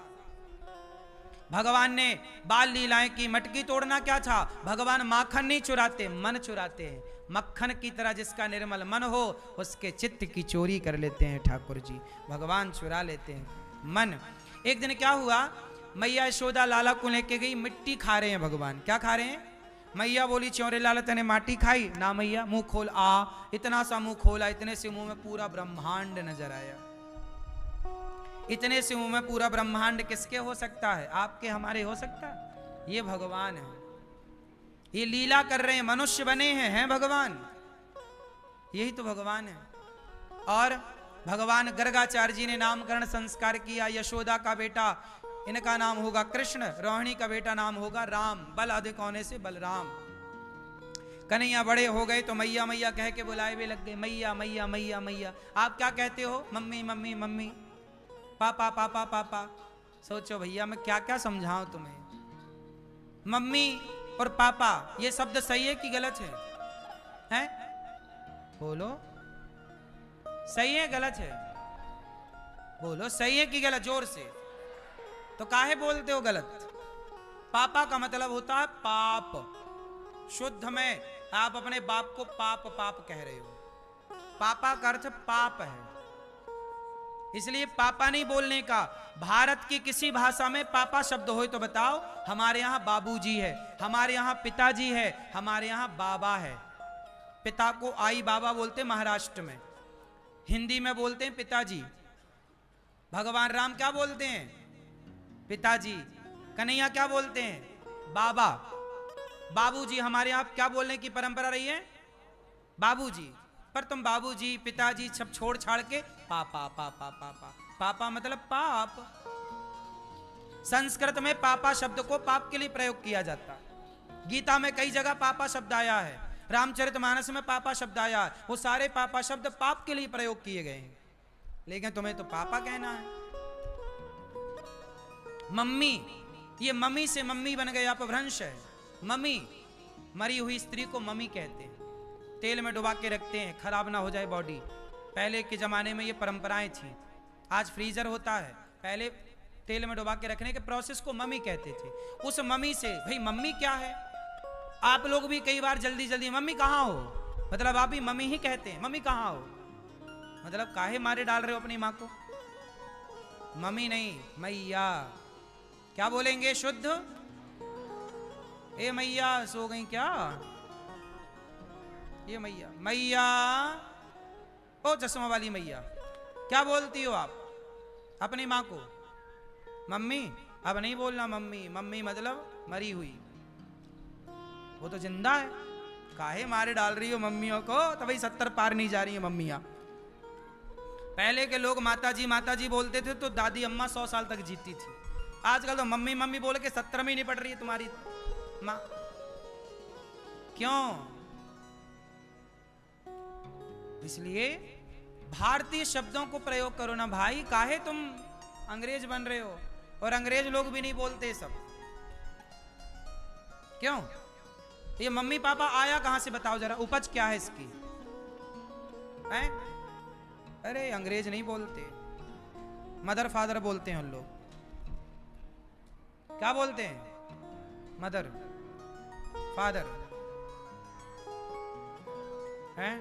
भगवान ने बाल लीलाएं की। मटकी तोड़ना क्या था? भगवान माखन नहीं चुराते, मन चुराते हैं। मक्खन की तरह जिसका निर्मल मन हो उसके चित्त की चोरी कर लेते हैं ठाकुर जी। भगवान चुरा लेते हैं मन। एक दिन क्या हुआ, मैया यशोदा लाला को लेके गई। मिट्टी खा रहे हैं भगवान। क्या खा रहे हैं? मैया बोली, चौरे लाला तने माटी खाई ना? मैया मुंह खोल। इतना सा मुंह खोला, इतने से मुंह में पूरा ब्रह्मांड नजर आया। इतने से मुंह में पूरा ब्रह्मांड किसके हो सकता है? आपके, हमारे हो सकता है? ये भगवान है। ये लीला कर रहे हैं, मनुष्य बने हैं भगवान। यही तो भगवान है। और भगवान गर्गाचार्य जी ने नामकरण संस्कार किया। यशोदा का बेटा, इनका नाम होगा कृष्ण, रोहिणी का बेटा नाम होगा राम। बल अधिक होने से बलराम। कन्हैया बड़े हो गए तो मैया मैया कह के बुलाए भी लग गए। मैया मैया मैया मैया। आप क्या कहते हो? मम्मी मम्मी मम्मी, पापा पापा पापा। सोचो भैया, मैं क्या क्या समझाऊं तुम्हें। मम्मी और पापा ये शब्द सही है कि गलत है? हैं? बोलो, सही है गलत है? बोलो, सही है कि गलत? जोर से। तो काहे बोलते हो गलत? पापा का मतलब होता है पाप। शुद्ध में आप अपने बाप को पाप पाप कह रहे हो। पापा का अर्थ पाप है, इसलिए पापा नहीं बोलने का। भारत की किसी भाषा में पापा शब्द हो तो बताओ। हमारे यहां बाबूजी है, हमारे यहां पिताजी है, हमारे यहां बाबा है। पिता को आई बाबा बोलते महाराष्ट्र में, हिंदी में बोलते हैं पिताजी। भगवान राम क्या बोलते हैं? पिताजी। कन्हैया क्या बोलते हैं? बाबा। बाबूजी हमारे यहां क्या बोलने की परंपरा रही है? बाबूजी। पर तुम बाबूजी पिताजी सब छोड़ छाड़ के पापा पापा पापा। पापा मतलब पाप। संस्कृत में पापा शब्द को पाप के लिए प्रयोग किया जाता। गीता में कई जगह पापा शब्द आया है, रामचरितमानस में पापा शब्द आया है। वो सारे पापा शब्द पाप के लिए प्रयोग किए गए हैं, लेकिन तुम्हें तो पापा कहना है। मम्मी, ये मम्मी से मम्मी बन गए, अपभ्रंश है। मम्मी, मरी हुई स्त्री को मम्मी कहते हैं। तेल में डुबा के रखते हैं, खराब ना हो जाए बॉडी। पहले के जमाने में ये परंपराएं थी। आज फ्रीजर होता है, पहले तेल में डुबा के रखने के प्रोसेस को मम्मी कहते थे। उस मम्मी से, भाई मम्मी क्या है? आप लोग भी कई बार जल्दी जल्दी मम्मी कहाँ हो, मतलब आप भी मम्मी ही कहते हैं। मम्मी कहाँ हो मतलब काहे मारे डाल रहे हो अपनी माँ को? मम्मी नहीं, मैया। क्या बोलेंगे शुद्ध? ए मैया सो गई क्या? ये मैया, मैया ओ चश्मा वाली मैया। क्या बोलती हो आप अपनी माँ को? मम्मी। अब नहीं बोलना मम्मी। मम्मी मतलब मरी हुई, वो तो जिंदा है। काहे मारे डाल रही हो मम्मियों को? तो भाई 70 पार नहीं जा रही है मम्मियाँ। पहले के लोग माताजी बोलते थे तो दादी अम्मा 100 साल तक जीती थी। आजकल तो मम्मी मम्मी बोल के 70 में ही नहीं पड़ रही है तुम्हारी माँ। क्यों? इसलिए भारतीय शब्दों को प्रयोग करो ना भाई। काहे तुम अंग्रेज बन रहे हो? और अंग्रेज लोग भी नहीं बोलते सब। क्यों? ये मम्मी पापा आया कहां से बताओ जरा, उपज क्या है इसकी? हैं? अरे अंग्रेज नहीं बोलते, मदर फादर बोलते हैं उन लोग। क्या बोलते हैं? Mother father. हैं?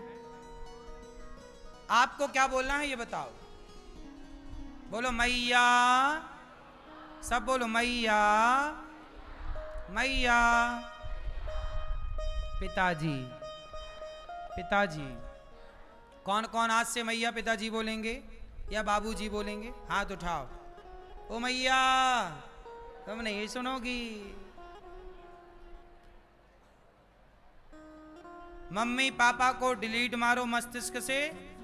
आपको क्या बोलना है ये बताओ। बोलो मैया, सब बोलो मैया मैया। पिताजी पिताजी। कौन कौन आज से मैया पिताजी बोलेंगे या बाबूजी बोलेंगे? हाथ उठाओ। ओ मैया, तुम नहीं सुनोगी। मम्मी पापा को डिलीट मारो मस्तिष्क से,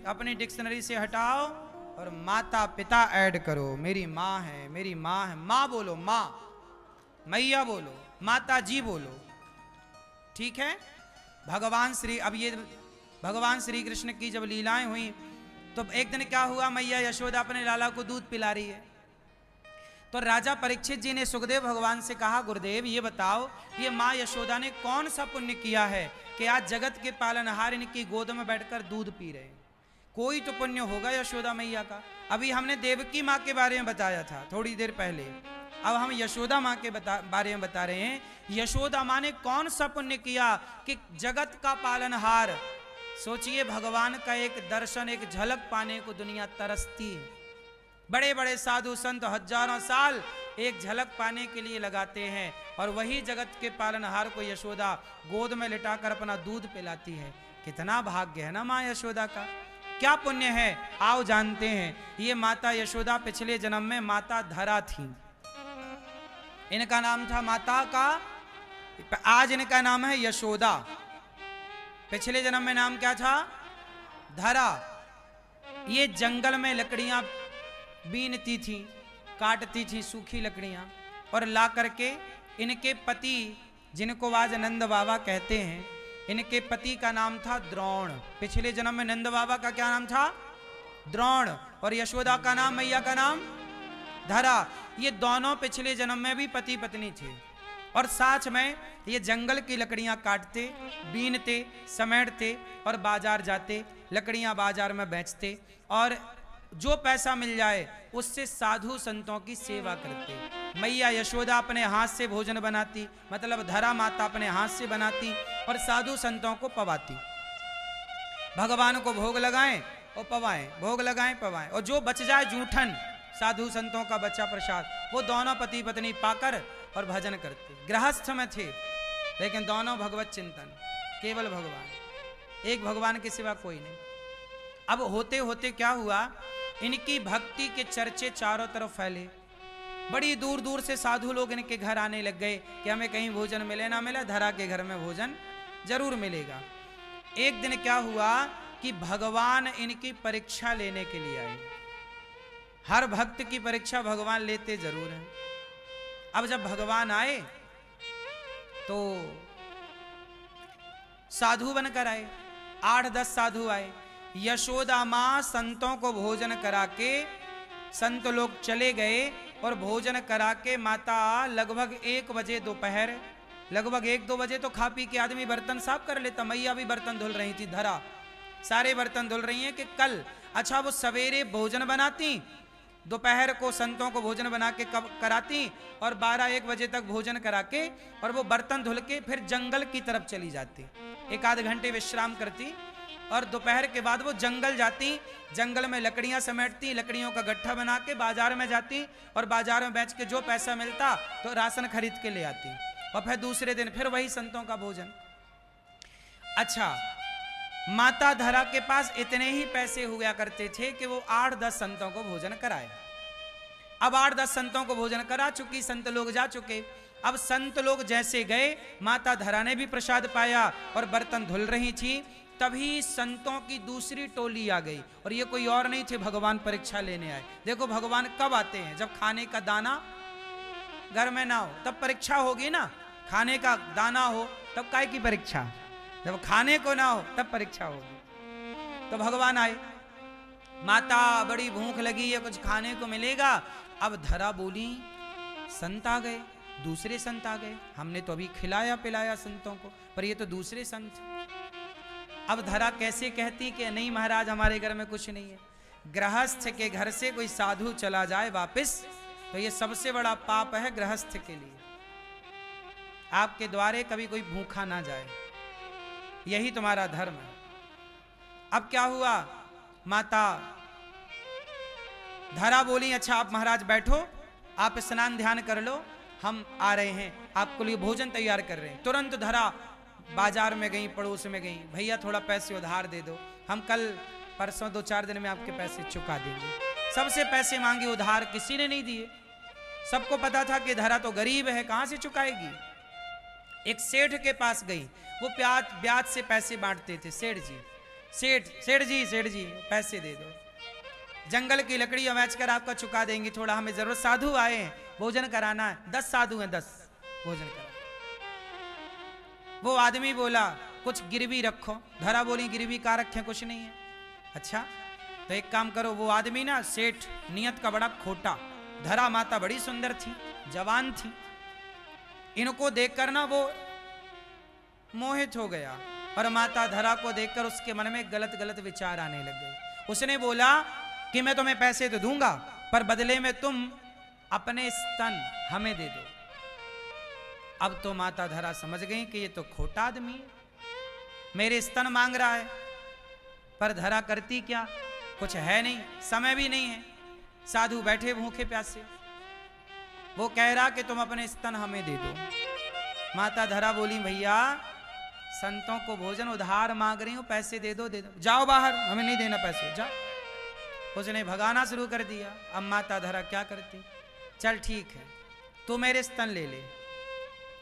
अपनी डिक्शनरी से हटाओ और माता पिता ऐड करो। मेरी माँ है, मेरी माँ है। माँ बोलो, माँ, मैया बोलो, माता जी बोलो, ठीक है। भगवान श्री, अब ये भगवान श्री कृष्ण की जब लीलाएं हुई तो एक दिन क्या हुआ, मैया यशोदा अपने लाला को दूध पिला रही है। तो राजा परीक्षित जी ने सुखदेव भगवान से कहा, गुरुदेव ये बताओ, ये माँ यशोदा ने कौन सा पुण्य किया है कि आज जगत के पालनहार इनकी गोद में बैठकर दूध पी रहे हैं। कोई तो पुण्य होगा यशोदा मैया का। अभी हमने देवकी माँ के बारे में बताया था थोड़ी देर पहले, अब हम यशोदा माँ के बारे में बता रहे हैं। यशोदा माँ ने कौन सा पुण्य किया कि जगत का पालनहार, सोचिए भगवान का एक दर्शन, एक झलक पाने को दुनिया तरसती है। बड़े बड़े साधु संत हजारों साल एक झलक पाने के लिए लगाते हैं, और वही जगत के पालनहार को यशोदा गोद में लिटाकर अपना दूध पिलाती है। कितना भाग्य है ना माँ यशोदा का, क्या पुण्य है। आओ जानते हैं। ये माता यशोदा पिछले जन्म में माता धरा थी। इनका नाम था माता का, आज इनका नाम है यशोदा। पिछले जन्म में नाम क्या था, धरा। ये जंगल में लकड़ियां बीनती थी, काटती थी सूखी लकड़ियां, और ला करके इनके पति, जिनको आज नंद बाबा कहते हैं, इनके पति का नाम था द्रोण। पिछले जन्म में नंद बाबा का क्या नाम था, द्रोण, और यशोदा का नाम, मैया का नाम धरा। ये दोनों पिछले जन्म में भी पति पत्नी थे, और साथ में ये जंगल की लकड़ियां काटते, बीनते, समेटते और बाजार जाते, लकड़ियां बाजार में बेचते, और जो पैसा मिल जाए उससे साधु संतों की सेवा करते। मैया यशोदा अपने हाथ से भोजन बनाती, मतलब धरा माता अपने हाथ से बनाती और साधु संतों को पवाती। भगवान को भोग लगाएं और पवाएं, भोग लगाएं पवाएं, और जो बच जाए जूठन, साधु संतों का बच्चा प्रसाद, वो दोनों पति पत्नी पाकर और भजन करते। गृहस्थ में थे लेकिन दोनों भगवत चिंतन, केवल भगवान, एक भगवान के सिवा कोई नहीं। अब होते होते क्या हुआ, इनकी भक्ति के चर्चे चारों तरफ फैले। बड़ी दूर दूर से साधु लोग इनके घर आने लग गए कि हमें कहीं भोजन मिले ना मिले, धरा के घर में भोजन जरूर मिलेगा। एक दिन क्या हुआ कि भगवान इनकी परीक्षा लेने के लिए आए। हर भक्त की परीक्षा भगवान लेते जरूर हैं। अब जब भगवान आए तो साधु बनकर आए, 8-10 साधु आए। यशोदा माँ संतों को भोजन करा के, संत लोग चले गए और भोजन करा के माता लगभग 1 बजे दोपहर, लगभग 1-2 बजे तो खा पी के आदमी बर्तन साफ कर लेता। मैया भी बर्तन धुल रही थी, धरा सारे बर्तन धुल रही हैं कि कल, अच्छा वो सवेरे भोजन बनाती, दोपहर को संतों को भोजन बना के कब कराती, और 12-1 बजे तक भोजन करा के और वो बर्तन धुल के फिर जंगल की तरफ चली जाती, 1-आध घंटे विश्राम करती, और दोपहर के बाद वो जंगल जाती, जंगल में लकड़ियां समेटती, लकड़ियों का गट्ठा बना के बाजार में जाती, और बाजार में बेच के जो पैसा मिलता तो राशन खरीद के ले आती, और फिर दूसरे दिन फिर वही संतों का भोजन। अच्छा, माता धरा के पास इतने ही पैसे हुआ करते थे कि वो 8-10 संतों को भोजन कराए। अब 8-10 संतों को भोजन करा चुकी, संत लोग जा चुके। अब संत लोग जैसे गए, माता धरा ने भी प्रसाद पाया और बर्तन धुल रही थी, तभी संतों की दूसरी टोली आ गई, और ये कोई और नहीं थे, भगवान परीक्षा लेने आए। देखो भगवान कब आते हैं, जब खाने का दाना घर में ना हो तब परीक्षा होगी ना, खाने का दाना हो तब काय की परीक्षा, जब खाने को ना हो तब परीक्षा होगी। तो भगवान आए, माता बड़ी भूख लगी है, कुछ खाने को मिलेगा। अब धरा बोली, संत आ गए, दूसरे संत आ गए, हमने तो अभी खिलाया पिलाया संतों को, पर ये तो दूसरे संत। अब धरा कैसे कहती कि नहीं महाराज हमारे घर में कुछ नहीं है। गृहस्थ के घर से कोई साधु चला जाए वापस तो ये सबसे बड़ा पाप है गृहस्थ के लिए। आपके द्वारे कभी कोई भूखा ना जाए, यही तुम्हारा धर्म है। अब क्या हुआ, माता धरा बोली, अच्छा आप महाराज बैठो, आप स्नान ध्यान कर लो, हम आ रहे हैं, आपके लिए भोजन तैयार कर रहे हैं। तुरंत धरा बाजार में गई, पड़ोस में गई, भैया थोड़ा पैसे उधार दे दो, हम कल परसों 2-4 दिन में आपके पैसे चुका देंगे। सबसे पैसे मांगे, उधार किसी ने नहीं दिए। सबको पता था कि धरा तो गरीब है, कहां से चुकाएगी। एक सेठ के पास गई, वो ब्याज से पैसे बांटते थे। सेठ जी पैसे दे दो। जंगल की लकड़ी बेच कर आपका चुका देंगे, थोड़ा हमें जरूरत, साधु आए हैं, भोजन कराना है, 10 साधु हैं, 10 भोजन करा। वो आदमी बोला कुछ गिरवी रखो। धरा बोली गिरवी का रखें, कुछ नहीं है। अच्छा तो एक काम करो, वो आदमी ना सेठ नियत का बड़ा खोटा। धरा माता बड़ी सुंदर थी, जवान थी, इनको देखकर ना वो मोहित हो गया और माता धरा को देखकर उसके मन में गलत गलत विचार आने लग गए। उसने बोला कि मैं तुम्हें पैसे तो दूंगा, पर बदले में तुम अपने स्तन हमें दे दो। अब तो माता धरा समझ गई कि ये तो खोटा आदमी है, मेरे स्तन मांग रहा है। पर धरा करती क्या, कुछ है नहीं, समय भी नहीं है, साधु बैठे भूखे प्यासे, वो कह रहा कि तुम अपने स्तन हमें दे दो। माता धरा बोली भैया संतों को भोजन उधार मांग रही हूं, पैसे दे दो, जाओ बाहर, हमें नहीं देना पैसे, जाओ। उसने भगाना शुरू कर दिया। अब माता धरा क्या करती, चल ठीक है तू मेरे स्तन ले ले।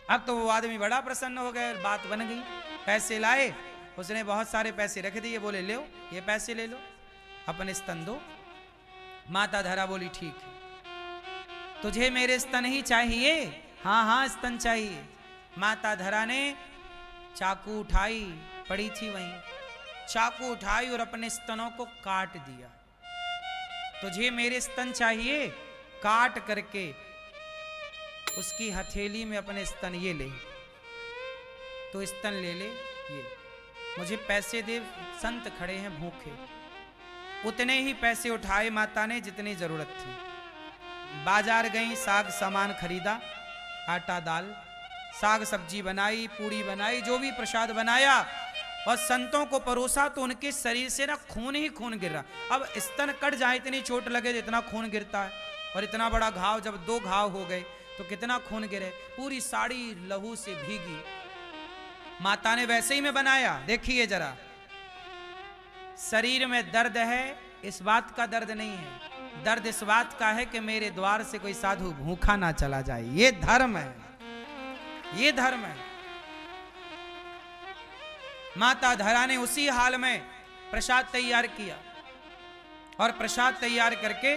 अब तो वो आदमी बड़ा प्रसन्न हो गया, बात बन गई, पैसे लाए, उसने बहुत सारे पैसे रख दिए, बोले लो ये पैसे ले लो, अपने स्तन दो। माता धरा बोली ठीक है, तुझे मेरे स्तन ही चाहिए? हाँ हाँ स्तन चाहिए। माता धरा ने चाकू उठाई, पड़ी थी वहीं, चाकू उठाई और अपने स्तनों को काट दिया। तुझे मेरे स्तन चाहिए? काट करके उसकी हथेली में अपने स्तन ये ले, तो स्तन ले ले, ये मुझे पैसे दे, संत खड़े हैं भूखे। उतने ही पैसे उठाए माता ने जितनी जरूरत थी, बाजार गई, साग सामान खरीदा, आटा दाल, साग सब्जी बनाई, पूड़ी बनाई, जो भी प्रसाद बनाया और संतों को परोसा, तो उनके शरीर से ना खून ही खून गिर रहा। अब स्तन कट जाए, इतनी चोट लगे जितना खून गिरता है, और इतना बड़ा घाव, जब 2 घाव हो गए तो कितना खून गिरे, पूरी साड़ी लहू से भीगी। माता ने वैसे ही में बनाया। देखिए जरा, शरीर में दर्द है, इस बात का दर्द नहीं है, दर्द इस बात का है कि मेरे द्वार से कोई साधु भूखा ना चला जाए। ये धर्म है, ये धर्म है। माता धरा ने उसी हाल में प्रसाद तैयार किया और प्रसाद तैयार करके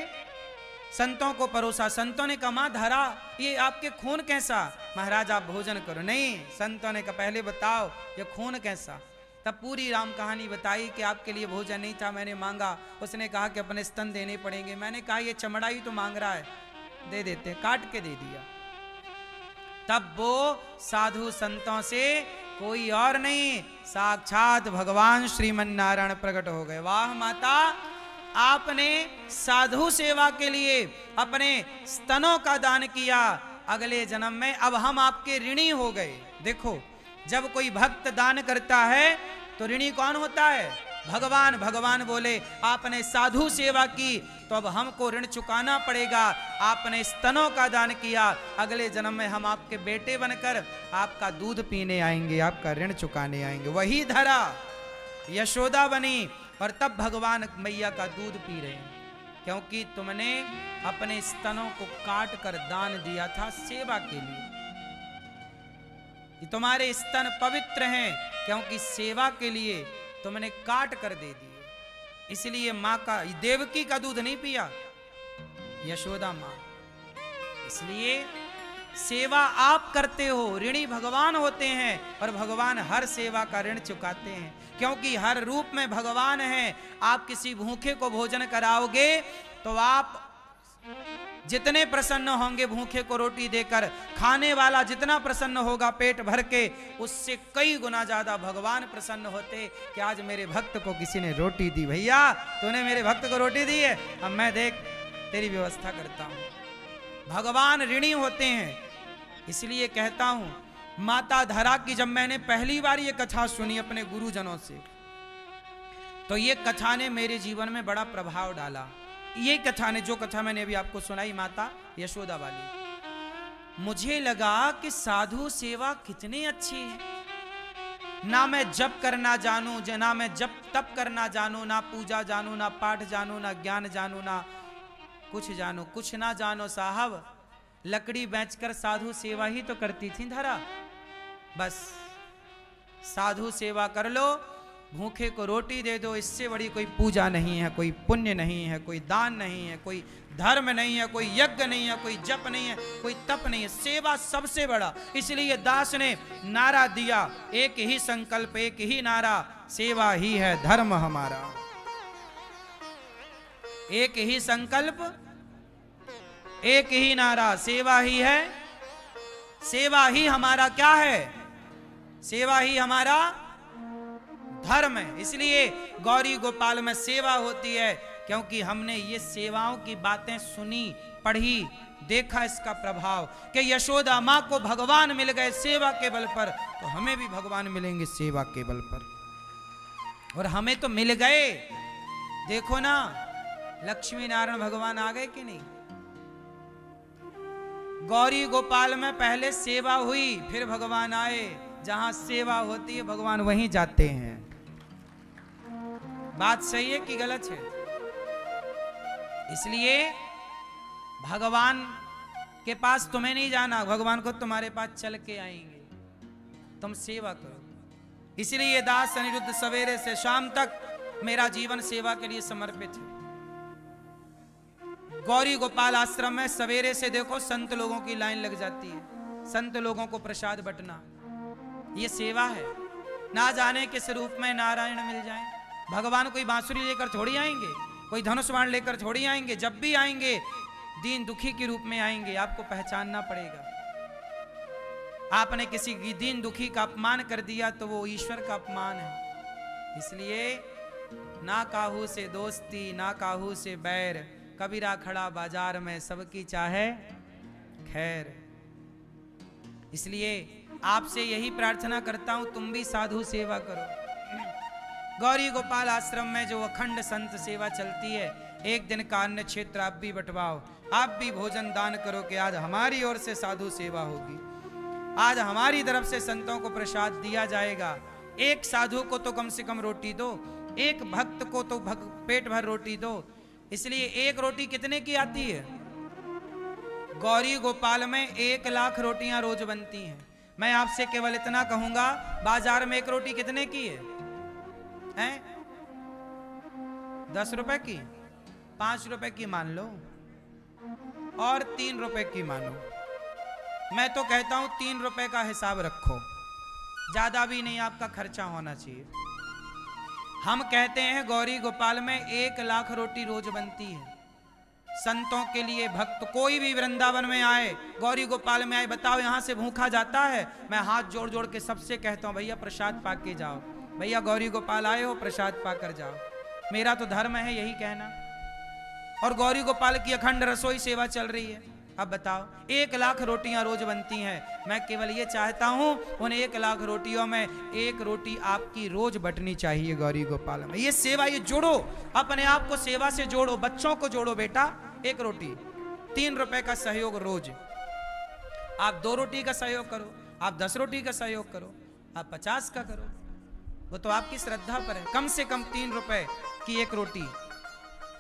संतों को परोसा। संतों ने कहा मां धरा ये आपके खून कैसा? महाराज आप भोजन करो। नहीं, संतों ने कहा पहले बताओ ये खून कैसा। तब पूरी राम कहानी बताई कि आपके लिए भोजन नहीं था, मैंने मांगा, उसने कहा कि अपने स्तन देने पड़ेंगे। मैंने कहा ये चमड़ा ही तो मांग रहा है, दे देते, काट के दे दिया। तब वो साधु संतों से कोई और नहीं, साक्षात भगवान श्रीमन नारायण प्रकट हो गए। वाह माता, आपने साधु सेवा के लिए अपने स्तनों का दान किया, अगले जन्म में अब हम आपके ऋणी हो गए। देखो, जब कोई भक्त दान करता है तो ऋणी कौन होता है? भगवान। भगवान बोले आपने साधु सेवा की तो अब हमको ऋण चुकाना पड़ेगा। आपने स्तनों का दान किया, अगले जन्म में हम आपके बेटे बनकर आपका दूध पीने आएंगे, आपका ऋण चुकाने आएंगे। वही धरा यशोदा बनी और तब भगवान मैया का दूध पी रहे हैं, क्योंकि तुमने अपने स्तनों को काट कर दान दिया था सेवा के लिए। तुम्हारे स्तन पवित्र हैं क्योंकि सेवा के लिए तुमने काट कर दे दिए। इसलिए माँ का, देवकी का दूध नहीं पिया, यशोदा माँ। इसलिए सेवा आप करते हो, ऋणी भगवान होते हैं और भगवान हर सेवा का ऋण चुकाते हैं, क्योंकि हर रूप में भगवान है। आप किसी भूखे को भोजन कराओगे तो आप जितने प्रसन्न होंगे भूखे को रोटी देकर, खाने वाला जितना प्रसन्न होगा पेट भर के, उससे कई गुना ज्यादा भगवान प्रसन्न होते कि आज मेरे भक्त को किसी ने रोटी दी। भैया तूने मेरे भक्त को रोटी दी है, अब मैं देख तेरी व्यवस्था करता हूं। भगवान ऋणी होते हैं। इसलिए कहता हूं, माता धरा की जब मैंने पहली बार ये कथा सुनी अपने गुरुजनों से, तो ये कथा ने मेरे जीवन में बड़ा प्रभाव डाला। ये कथा ने, जो कथा मैंने अभी आपको सुनाई माता यशोदा वाली, मुझे लगा कि साधु सेवा कितनी अच्छी है। ना मैं जप करना जानूं, ना मैं जप तप करना जानूं, ना पूजा जानूं, ना पाठ जानूं, ना ज्ञान जानूं, ना कुछ जानूं, कुछ ना जानो साहब। लकड़ी बेचकर साधु सेवा ही तो करती थी धरा। बस साधु सेवा कर लो, भूखे को रोटी दे दो, इससे बड़ी कोई पूजा नहीं है, कोई पुण्य नहीं है, कोई दान नहीं है, कोई धर्म नहीं है, कोई यज्ञ नहीं है, कोई जप नहीं है, कोई तप नहीं है। सेवा सबसे बड़ा। इसलिए दास ने नारा दिया, एक ही संकल्प, एक ही नारा, सेवा ही है धर्म हमारा। एक ही संकल्प, एक ही नारा, सेवा ही है, सेवा ही हमारा क्या है? सेवा ही हमारा धर्म है। इसलिए गौरी गोपाल में सेवा होती है, क्योंकि हमने ये सेवाओं की बातें सुनी, पढ़ी, देखा इसका प्रभाव कि यशोदा माँ को भगवान मिल गए सेवा के बल पर, तो हमें भी भगवान मिलेंगे सेवा के बल पर। और हमें तो मिल गए। देखो ना, लक्ष्मी नारायण भगवान आ गए कि नहीं? गौरी गोपाल में पहले सेवा हुई, फिर भगवान आए। जहां सेवा होती है भगवान वहीं जाते हैं। बात सही है कि गलत है? इसलिए भगवान के पास तुम्हें नहीं जाना, भगवान को तुम्हारे पास चल के आएंगे। तुम सेवा करो। इसलिए दास अनिरुद्ध सवेरे से शाम तक मेरा जीवन सेवा के लिए समर्पित है। गौरी गोपाल आश्रम में सवेरे से देखो संत लोगों की लाइन लग जाती है, संत लोगों को प्रसाद बंटना, ये सेवा है। ना जाने किस रूप में नारायण मिल जाएं। भगवान कोई बांसुरी लेकर थोड़ी आएंगे, कोई धनुष बाण लेकर थोड़ी आएंगे। जब भी आएंगे दीन दुखी के रूप में आएंगे। आपको पहचानना पड़ेगा। आपने किसी दीन दुखी का अपमान कर दिया तो वो ईश्वर का अपमान है। इसलिए ना काहू से दोस्ती, ना काहू से बैर, कबीरा खड़ा बाजार में सबकी चाहे खैर। इसलिए आपसे यही प्रार्थना करता हूं, तुम भी साधु सेवा करो। गौरी गोपाल आश्रम में जो अखंड संत सेवा चलती है, एक दिन का अन्न क्षेत्र आप भी बंटवाओ, आप भी भोजन दान करो कि आज हमारी ओर से साधु सेवा होगी, आज हमारी तरफ से संतों को प्रसाद दिया जाएगा। एक साधु को तो कम से कम रोटी दो, एक भक्त को तो पेट भर रोटी दो। इसलिए एक रोटी कितने की आती है? गौरी गोपाल में 1 लाख रोटियां रोज बनती हैं। मैं आपसे केवल इतना कहूंगा, बाजार में एक रोटी कितने की है? 10 रुपए की, 5 रुपए की मान लो, और 3 रुपए की मानो। मैं तो कहता हूं 3 रुपए का हिसाब रखो, ज्यादा भी नहीं आपका खर्चा होना चाहिए। हम कहते हैं गौरी गोपाल में 1 लाख रोटी रोज बनती है। संतों के लिए भक्त कोई भी वृंदावन में आए, गौरी गोपाल में आए, बताओ यहां से भूखा जाता है? मैं हाथ जोड़ जोड़ के सबसे कहता हूं, भैया प्रसाद पा के जाओ, भैया गौरी गोपाल आए हो प्रसाद पाकर जाओ। मेरा तो धर्म है यही कहना। और गौरी गोपाल की अखंड रसोई सेवा चल रही है। अब बताओ 1 लाख रोटियां रोज बनती हैं। मैं केवल ये चाहता हूं उन 1 लाख रोटियों में 1 रोटी आपकी रोज बटनी चाहिए गौरी गोपाल में। ये सेवा, ये जोड़ो, अपने आप को सेवा से जोड़ो, बच्चों को जोड़ो। बेटा 1 रोटी 3 रुपए का सहयोग रोज। आप 2 रोटी का सहयोग करो, आप 10 रोटी का सहयोग करो, आप 50 का करो, वो तो आपकी श्रद्धा पर है। कम से कम 3 रुपए की 1 रोटी।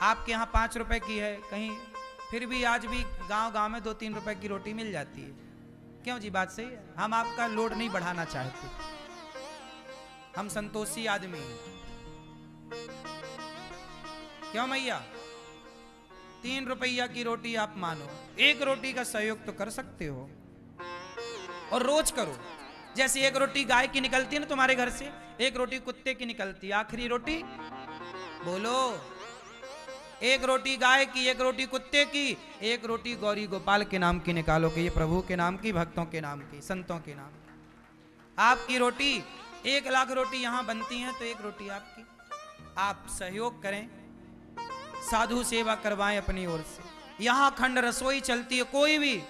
आपके यहाँ 5 रुपए की है कहीं, फिर भी आज भी गांव गांव में 2-3 रुपए की रोटी मिल जाती है। क्यों जी? बात सही है। हम आपका लोड नहीं बढ़ाना चाहते, हम संतोषी आदमी हैं। क्यों मैया? 3 रुपया की रोटी आप मानो, 1 रोटी का सहयोग तो कर सकते हो, और रोज करो। जैसे 1 रोटी गाय की निकलती है ना तुम्हारे घर से, 1 रोटी कुत्ते की निकलती है। आखिरी रोटी बोलो, 1 रोटी गाय की, 1 रोटी कुत्ते की, 1 रोटी गौरी गोपाल के नाम की निकालो कि ये प्रभु के नाम की, भक्तों के नाम की, संतों के नाम। आपकी रोटी 1 लाख रोटी यहां बनती है तो 1 रोटी आपकी। आप सहयोग करें, साधु सेवा करवाएं अपनी ओर से। यहां अखंड रसोई चलती है, कोई भी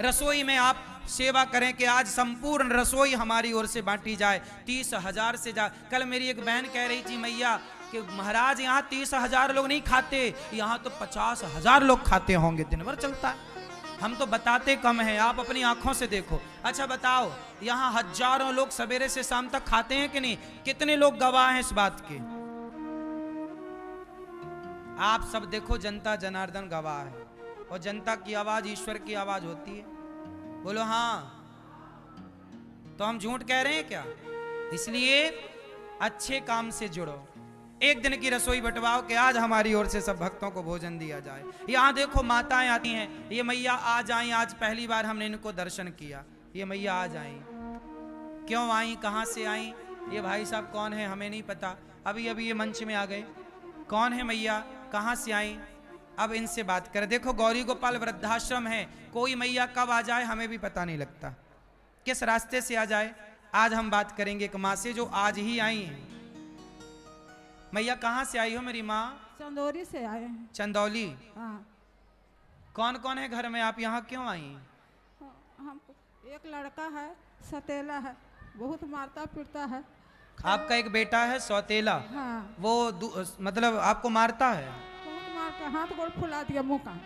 रसोई में आप सेवा करें कि आज संपूर्ण रसोई हमारी ओर से बांटी जाए। 30,000 से जा। कल मेरी एक बहन कह रही थी, मैया कि महाराज यहाँ 30,000 लोग नहीं खाते, यहाँ तो 50,000 लोग खाते होंगे, दिन भर चलता है। हम तो बताते कम हैं, आप अपनी आंखों से देखो। अच्छा बताओ, यहाँ हजारों लोग सवेरे से शाम तक खाते हैं कि नहीं? कितने लोग गवाह हैं इस बात के? आप सब देखो, जनता जनार्दन गवाह है, और जनता की आवाज ईश्वर की आवाज होती है। बोलो हाँ। तो हम झूठ कह रहे हैं क्या? इसलिए अच्छे काम से जुड़ो, एक दिन की रसोई बंटवाओ कि आज हमारी ओर से सब भक्तों को भोजन दिया जाए। यहाँ देखो माताएं आती हैं, ये मैया आज आई, आज पहली बार हमने इनको दर्शन किया, ये मैया आज आई, क्यों आई, कहाँ से आई, ये भाई साहब कौन है हमें नहीं पता, अभी अभी ये मंच में आ गए, कौन है मैया, कहाँ से आई, अब इनसे बात करें। देखो गौरी गोपाल वृद्धाश्रम है, कोई मैया कब आ जाए हमें भी पता नहीं लगता, किस रास्ते से आ जाए। आज हम बात करेंगे एक माँ से जो आज ही आई हैं। मैया कहाँ से आई हो मेरी माँ? चंदौली से आए हैं। चंदौली? हाँ। कौन कौन है घर में, आप यहाँ क्यों आई? हम एक लड़का है सतेला है, बहुत मारता पीटता है। आपका एक बेटा है सौतेला? हाँ। वो मतलब आपको मारता है? बहुत मार के हाथ गोड़ फुला दिया, मुँह का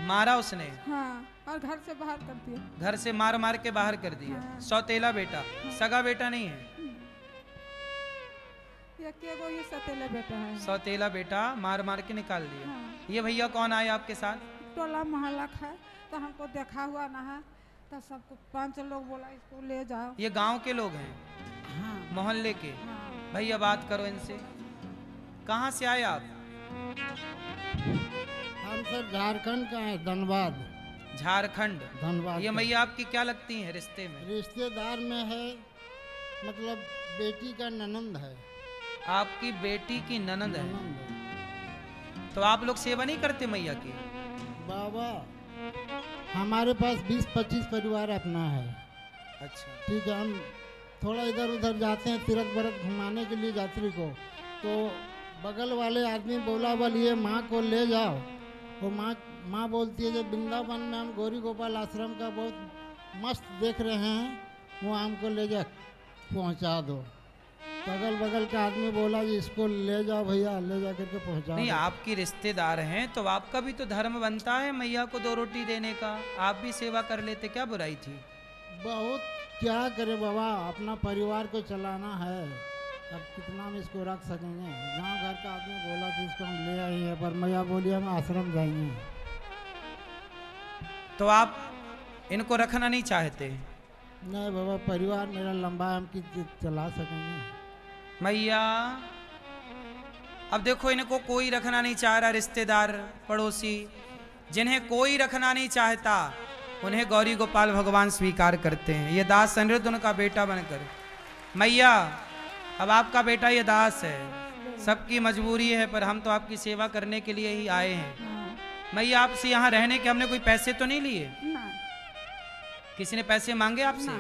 मारा उसने? हाँ, और घर से बाहर कर दिया। घर से मार मार के बाहर कर दिया? हाँ। सौतेला बेटा? हाँ। सगा बेटा नहीं है? ये सौतेला बेटा है। सौतेला बेटा मार मार के निकाल दिया। हाँ। ये भैया कौन आए आपके साथ? टोला मोहल्ला है, तो हमको देखा हुआ ना है, तो सबको 5 लोग बोला इसको ले जाओ। ये गांव के लोग हैं? हाँ। मोहल्ले के? हाँ। भैया बात करो इनसे, कहाँ से आए आप? हम सर झारखंड का है, धनबाद। झारखंड? धनबाद। ये मैया आपकी क्या लगती है रिश्ते में? रिश्तेदार में है, मतलब बेटी का ननंद है। आपकी बेटी की ननंद है? तो आप लोग सेवा नहीं करते मैया की? बाबा हमारे पास 20-25 परिवार अपना है। अच्छा। ठीक है, हम थोड़ा इधर उधर जाते हैं तीर्थ व्रत घुमाने के लिए यात्री को, तो बगल वाले आदमी बोला बोलिए माँ को ले जाओ, वो माँ बोलती है जब वृंदावन में हम गौरी गोपाल आश्रम का बहुत मस्त देख रहे हैं, वो हमको ले जा पहुँचा दो। बगल बगल का आदमी बोला जी इसको ले जाओ भैया, ले जा करके पहुँचा। नहीं, आपकी रिश्तेदार हैं तो आपका भी तो धर्म बनता है मैया को 2 रोटी देने का, आप भी सेवा कर लेते, क्या बुराई थी? बहुत क्या करे बाबा, अपना परिवार को चलाना है, अब कितना हम इसको रख सकेंगे। गांव घर का आदमी बोला कि इसको हम ले आए हैं, पर मैया बोली हम आश्रम जाएंगे। तो आप इनको रखना नहीं चाहते? नहीं बाबा, परिवार मेरा लंबा है, हम किस चला सकेंगे। मैया अब देखो इनको कोई रखना नहीं चाह रहा, रिश्तेदार पड़ोसी, जिन्हें कोई रखना नहीं चाहता उन्हें गौरी गोपाल भगवान स्वीकार करते हैं। ये दास अनिरुद्ध उनका बेटा बनकर। मैया अब आपका बेटा ये दास है, सबकी मजबूरी है, पर हम तो आपकी सेवा करने के लिए ही आए हैं। मैया आपसे यहाँ रहने के हमने कोई पैसे तो नहीं लिए? किसी ने पैसे मांगे आपसे?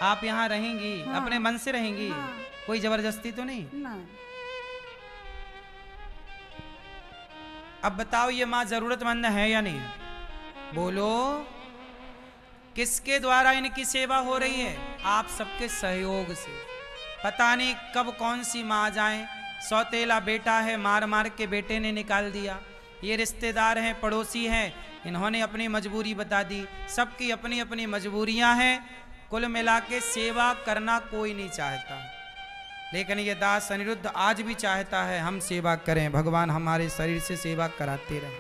आप यहाँ रहेंगी? हाँ। अपने मन से रहेंगी? हाँ। कोई जबरदस्ती तो नहीं? अब बताओ ये माँ जरूरतमंद है या नहीं? बोलो, किसके द्वारा इनकी सेवा हो रही है? आप सबके सहयोग से। पता नहीं कब कौन सी माँ आ जाए, सौतेला बेटा है, मार मार के बेटे ने निकाल दिया। ये रिश्तेदार हैं, पड़ोसी हैं, इन्होंने अपनी मजबूरी बता दी। सबकी अपनी अपनी मजबूरियां हैं, कुल मिला के सेवा करना कोई नहीं चाहता, लेकिन ये दास अनिरुद्ध आज भी चाहता है हम सेवा करें, भगवान हमारे शरीर से सेवा कराते रहें।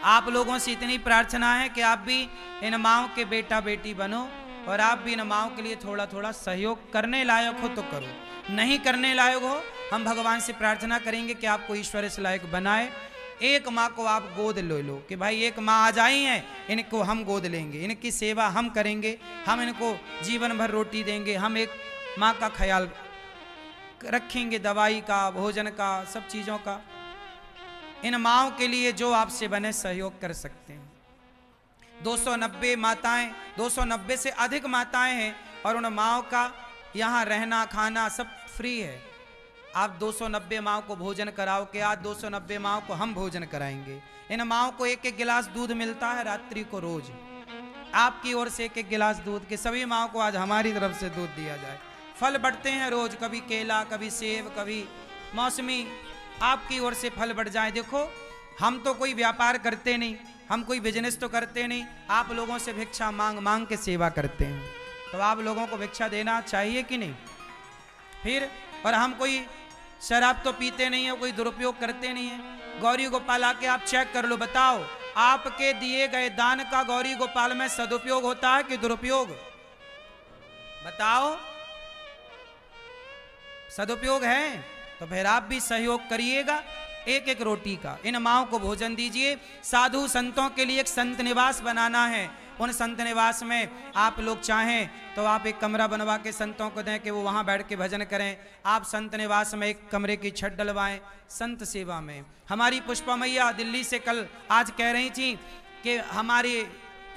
आप लोगों से इतनी प्रार्थना है कि आप भी इन माँओं के बेटा बेटी बनो, और आप भी इन माँओं के लिए थोड़ा थोड़ा सहयोग करने लायक हो तो करो, नहीं करने लायक हो हम भगवान से प्रार्थना करेंगे कि आपको ईश्वर इस लायक बनाए। एक माँ को आप गोद ले लो कि भाई एक माँ आ जाई हैं, इनको हम गोद लेंगे, इनकी सेवा हम करेंगे, हम इनको जीवन भर रोटी देंगे, हम एक माँ का ख्याल रखेंगे, दवाई का, भोजन का, सब चीज़ों का। इन माँओं के लिए जो आपसे बने सहयोग कर सकते हैं। 290 माताएं, 290 से अधिक माताएं हैं, और उन माँओं का यहाँ रहना खाना सब फ्री है। आप 290 माँओं को भोजन कराओ कि आज 290 माँओं को हम भोजन कराएंगे। इन माँओं को 1-1 गिलास दूध मिलता है रात्रि को रोज, आपकी ओर से 1-1 गिलास दूध के सभी माँओं को आज हमारी तरफ से दूध दिया जाए। फल बढ़ते हैं रोज, कभी केला, कभी सेब, कभी मौसमी, आपकी ओर से फल बढ़ जाए। देखो हम तो कोई व्यापार करते नहीं, हम कोई बिजनेस तो करते नहीं, आप लोगों से भिक्षा मांग मांग के सेवा करते हैं, तो आप लोगों को भिक्षा देना चाहिए कि नहीं? फिर और हम कोई शराब तो पीते नहीं है, कोई दुरुपयोग करते नहीं है। गौरी गोपाल आके आप चेक कर लो, बताओ आपके दिए गए दान का गौरी गोपाल में सदुपयोग होता है कि दुरुपयोग? बताओ। सदुपयोग है तो फिर आप भी सहयोग करिएगा। एक एक रोटी का इन माओं को भोजन दीजिए। साधु संतों के लिए एक संत निवास बनाना है। उन संत निवास में आप लोग चाहें तो आप एक कमरा बनवा के संतों को दें कि वो वहाँ बैठ के भजन करें। आप संत निवास में एक कमरे की छत डलवाएं संत सेवा में। हमारी पुष्पा मैया दिल्ली से कल आज कह रही थी कि हमारी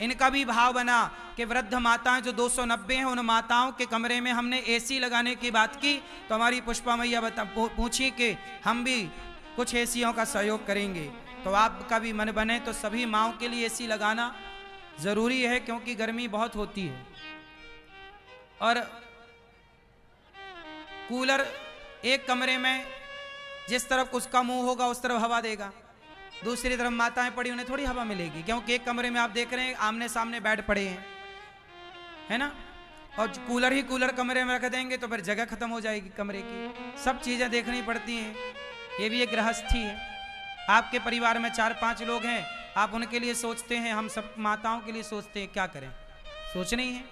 इनका भी भाव बना कि वृद्ध माताएं जो 290 हैं उन माताओं के कमरे में हमने एसी लगाने की बात की। तो हमारी पुष्पा मैया पूछी कि हम भी कुछ एसियों का सहयोग करेंगे। तो आपका भी मन बने तो सभी माओं के लिए एसी लगाना जरूरी है, क्योंकि गर्मी बहुत होती है। और कूलर एक कमरे में जिस तरफ उसका मुंह होगा उस तरफ हवा देगा, दूसरी तरफ माताएं पड़ी उन्हें थोड़ी हवा मिलेगी, क्योंकि एक कमरे में आप देख रहे हैं आमने सामने बेड पड़े हैं, है ना। और कूलर ही कूलर कमरे में रख देंगे तो फिर जगह खत्म हो जाएगी कमरे की। सब चीजें देखनी पड़ती हैं। ये भी एक गृहस्थी है। आपके परिवार में 4-5 लोग हैं, आप उनके लिए सोचते हैं, हम सब माताओं के लिए सोचते हैं, क्या करें, सोचना ही है।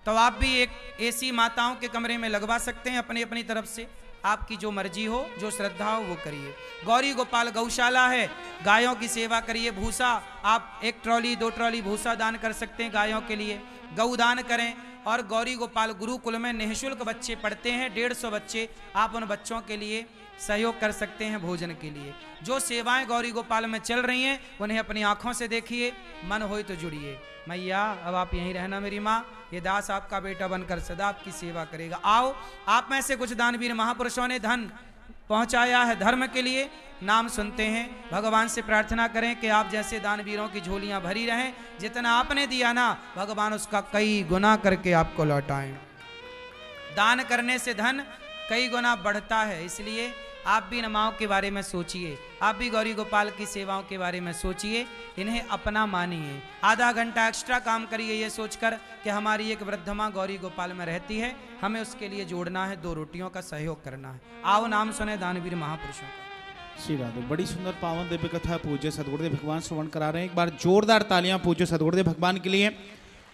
तो आप भी एक एसी माताओं के कमरे में लगवा सकते हैं अपनी अपनी तरफ से। आपकी जो मर्जी हो, जो श्रद्धा हो वो करिए। गौरी गोपाल गौशाला है, गायों की सेवा करिए। भूसा आप 1 ट्रॉली 2 ट्रॉली भूसा दान कर सकते हैं गायों के लिए, गौदान करें। और गौरी गोपाल गुरुकुल में निःशुल्क बच्चे पढ़ते हैं, 150 बच्चे, आप उन बच्चों के लिए सहयोग कर सकते हैं भोजन के लिए। जो सेवाएं गौरी गोपाल में चल रही हैं उन्हें अपनी आंखों से देखिए, मन हो तो जुड़िए। मैया अब आप यहीं रहना मेरी माँ, ये दास आपका बेटा बनकर सदा आपकी सेवा करेगा। आओ, आप में से कुछ दानवीर महापुरुषों ने धन पहुंचाया है धर्म के लिए, नाम सुनते हैं। भगवान से प्रार्थना करें कि आप जैसे दानवीरों की झोलियां भरी रहें। जितना आपने दिया ना, भगवान उसका कई गुना करके आपको लौटाएं। दान करने से धन कई गुना बढ़ता है, इसलिए आप भी नमाओं के बारे में सोचिए, आप भी गौरी गोपाल की सेवाओं के बारे में सोचिए, इन्हें अपना मानिए। आधा घंटा एक्स्ट्रा काम करिए ये सोचकर कि हमारी एक वृद्ध माँ गौरी गोपाल में रहती है, हमें उसके लिए जोड़ना है, 2 रोटियों का सहयोग करना है। आओ नाम सुने दानवीर महापुरुषों का। श्री राधे, बड़ी सुंदर पावन दिव्य कथा पूज्य सदगुरुदेव भगवान श्रवण करा रहे हैं। एक बार जोरदार तालियां पूज्य सदगुरुदेव भगवान के लिए।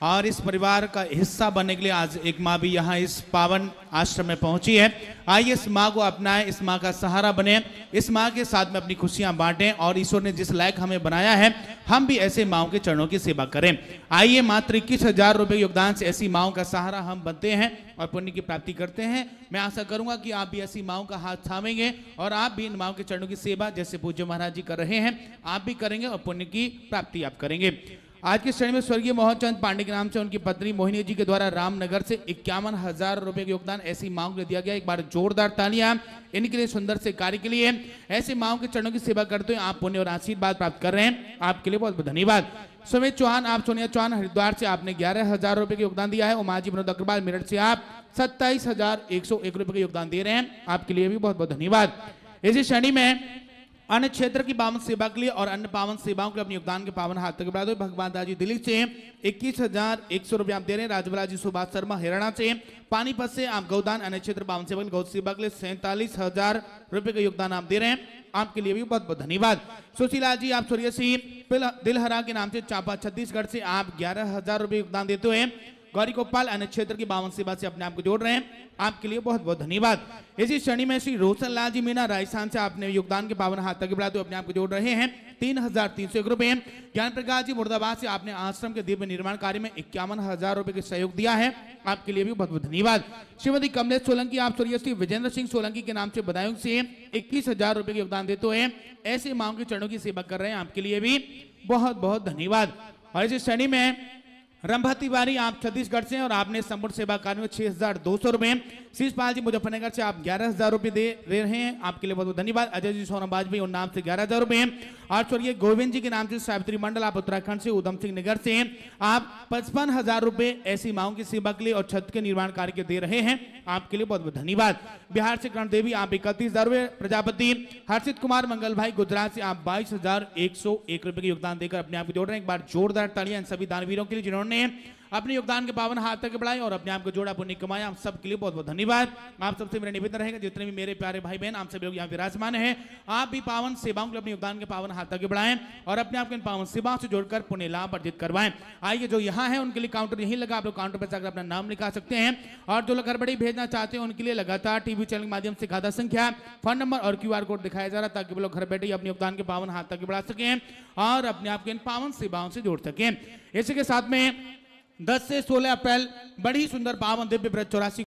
और इस परिवार का हिस्सा बनने के लिए आज एक माँ भी यहाँ इस पावन आश्रम में पहुंची है। आइए इस माँ को अपनाएं, इस माँ का सहारा बने, इस माँ के साथ में अपनी खुशियां बांटें और ईश्वर ने जिस लायक हमें बनाया है हम भी ऐसे माँओं के चरणों की सेवा करें। आइए मात्र 21,000 रुपये योगदान से ऐसी माँओं का सहारा हम बनते हैं और पुण्य की प्राप्ति करते हैं। मैं आशा करूंगा कि आप भी ऐसी माँओं का हाथ थामेंगे और आप भी इन माँओं के चरणों की सेवा जैसे पूज्य महाराज जी कर रहे हैं आप भी करेंगे और पुण्य की प्राप्ति आप करेंगे। आज के श्रेणी में स्वर्गीय मोहनचंद पांडे के नाम से उनकी पत्नी मोहिनी जी के द्वारा रामनगर से 51,000 रुपए का योगदान ऐसी मांग के लिए दिया गया। एक बार जोरदार तालियां इनके लिए, सुंदर से कार्य के लिए। ऐसे मांग के चरणों की सेवा करते हुए आप पुण्य और आशीर्वाद प्राप्त कर रहे हैं, आपके लिए बहुत बहुत धन्यवाद। सुमित चौहान, आप सोनिया चौहान हरिद्वार से आपने 11,000 रुपए का योगदान दिया है। उमाजी विनोद अग्रवाल मेरठ से आप 27,101 रुपए का योगदान दे रहे हैं, आपके लिए भी बहुत बहुत धन्यवाद। इसी श्रेणी में अन्य क्षेत्र की पावन सेवा के लिए और अन्य पावन सेवाओं के अपने योगदान के पावन हाथ तक बढ़ा दो। भगवान दाजी दिल्ली से 21,100 रुपये आप दे रहे हैं। राजवरा जी सुभाष शर्मा हरियाणा से, पानीपत से आप गौदान अन्य क्षेत्र पावन सेवा गौ सेवा के लिए 47,000 रुपये का योगदान आप दे रहे हैं, आपके लिए भी बहुत बहुत धन्यवाद। सुशीला जी, आप सूर्यसी दिलहरा के नाम से चांपा छत्तीसगढ़ से आप 11,000 रुपये योगदान देते हुए गौरी गोपाल अन्य क्षेत्र की पावन सेवा से अपने आप को जोड़ रहे हैं, आपके लिए बहुत बहुत धन्यवाद। इसी श्रेणी में श्री रोशन लाल जी मीना राजस्थान से आपने योगदान के पावन हाथ तक बढ़ाते हुए अपने आप को जोड़ रहे हैं 3,301 रुपये। ज्ञान प्रकाश जी मुर्दाबाद से आपने आश्रम के दिव्य निर्माण कार्य में 51,000 रुपये का सहयोग दिया है, आपके लिए भी बहुत बहुत धन्यवाद। श्रीमती कमलेश सोलंकी, आप स्वर्गीय विजेंद्र सिंह सोलंकी के नाम से बदायूं से 21,000 रुपये का योगदान देते हुए ऐसे मांग के चरणों की सेवा कर रहे हैं, आपके लिए भी बहुत बहुत धन्यवाद। और इसी श्रेणी में रंभा तिवारी, आप छत्तीसगढ़ से और आपने संपूर्ण सेवा कार्य में 6,200 रुपये। शीशपाल जी मुजफ्फरनगर से आप 11,000 रुपये दे रहे हैं, आपके लिए बहुत बहुत धन्यवाद। अजय जी सोनम बाजपेयी और नाम से 11,000 रुपये। और स्वर्गीय गोविंद जी के नाम से सावित्री मंडल, आप उत्तराखंड से उधम सिंह नगर से आप 55,000 रुपये ऐसी मांगों की सेवा के लिए और छत के निर्माण कार्य के दे रहे हैं, आपके लिए बहुत बहुत धन्यवाद। बिहार से कर्ण देवी, आप 31,000 रुपये। प्रजापति हर्षित कुमार मंगल भाई गुजरात से आप 22,101 रुपये का योगदान देकर अपने आप को जोड़ रहे हैं। एक बार जोरदार तालियां इन सभी दानवीरों के लिए जिन्होंने अपने योगदान के पावन हाथ तक बढ़ाएं और अपने आप को जोड़ा पुण्य कमाएं। आप सबके लिए बहुत बहुत धन्यवाद। आप सबसे मेरा निवेदन रहेगा, जितने भी मेरे प्यारे भाई बहन आप सभी लोग यहाँ विराजमान हैं, आप भी पावन सेवाओं के अपने योगदान के पावन हाथ तक बढ़ाएं और अपने आप को इन पावन सेवाओं से जोड़कर पुण्य लाभ अर्जित करवाएं। आइए, जो यहाँ है उनके लिए काउंटर यहीं लगा, आप लोग काउंटर पर जाकर अपना नाम लिखा सकते हैं और जो लोग गड़बड़ी भेजना चाहते हैं उनके लिए लगातार टीवी चैनल के माध्यम से खाता संख्या, फोन नंबर और QR कोड दिखाया जा रहा है, ताकि वो लोग घर बैठे अपने योगदान के पावन हाथ तक बढ़ा सकें और अपने आप को इन पावन सेवाओं से जोड़ सकें। इसी के साथ में 10 से 16 अप्रैल बड़ी सुंदर पावन दिव्य व्रत 84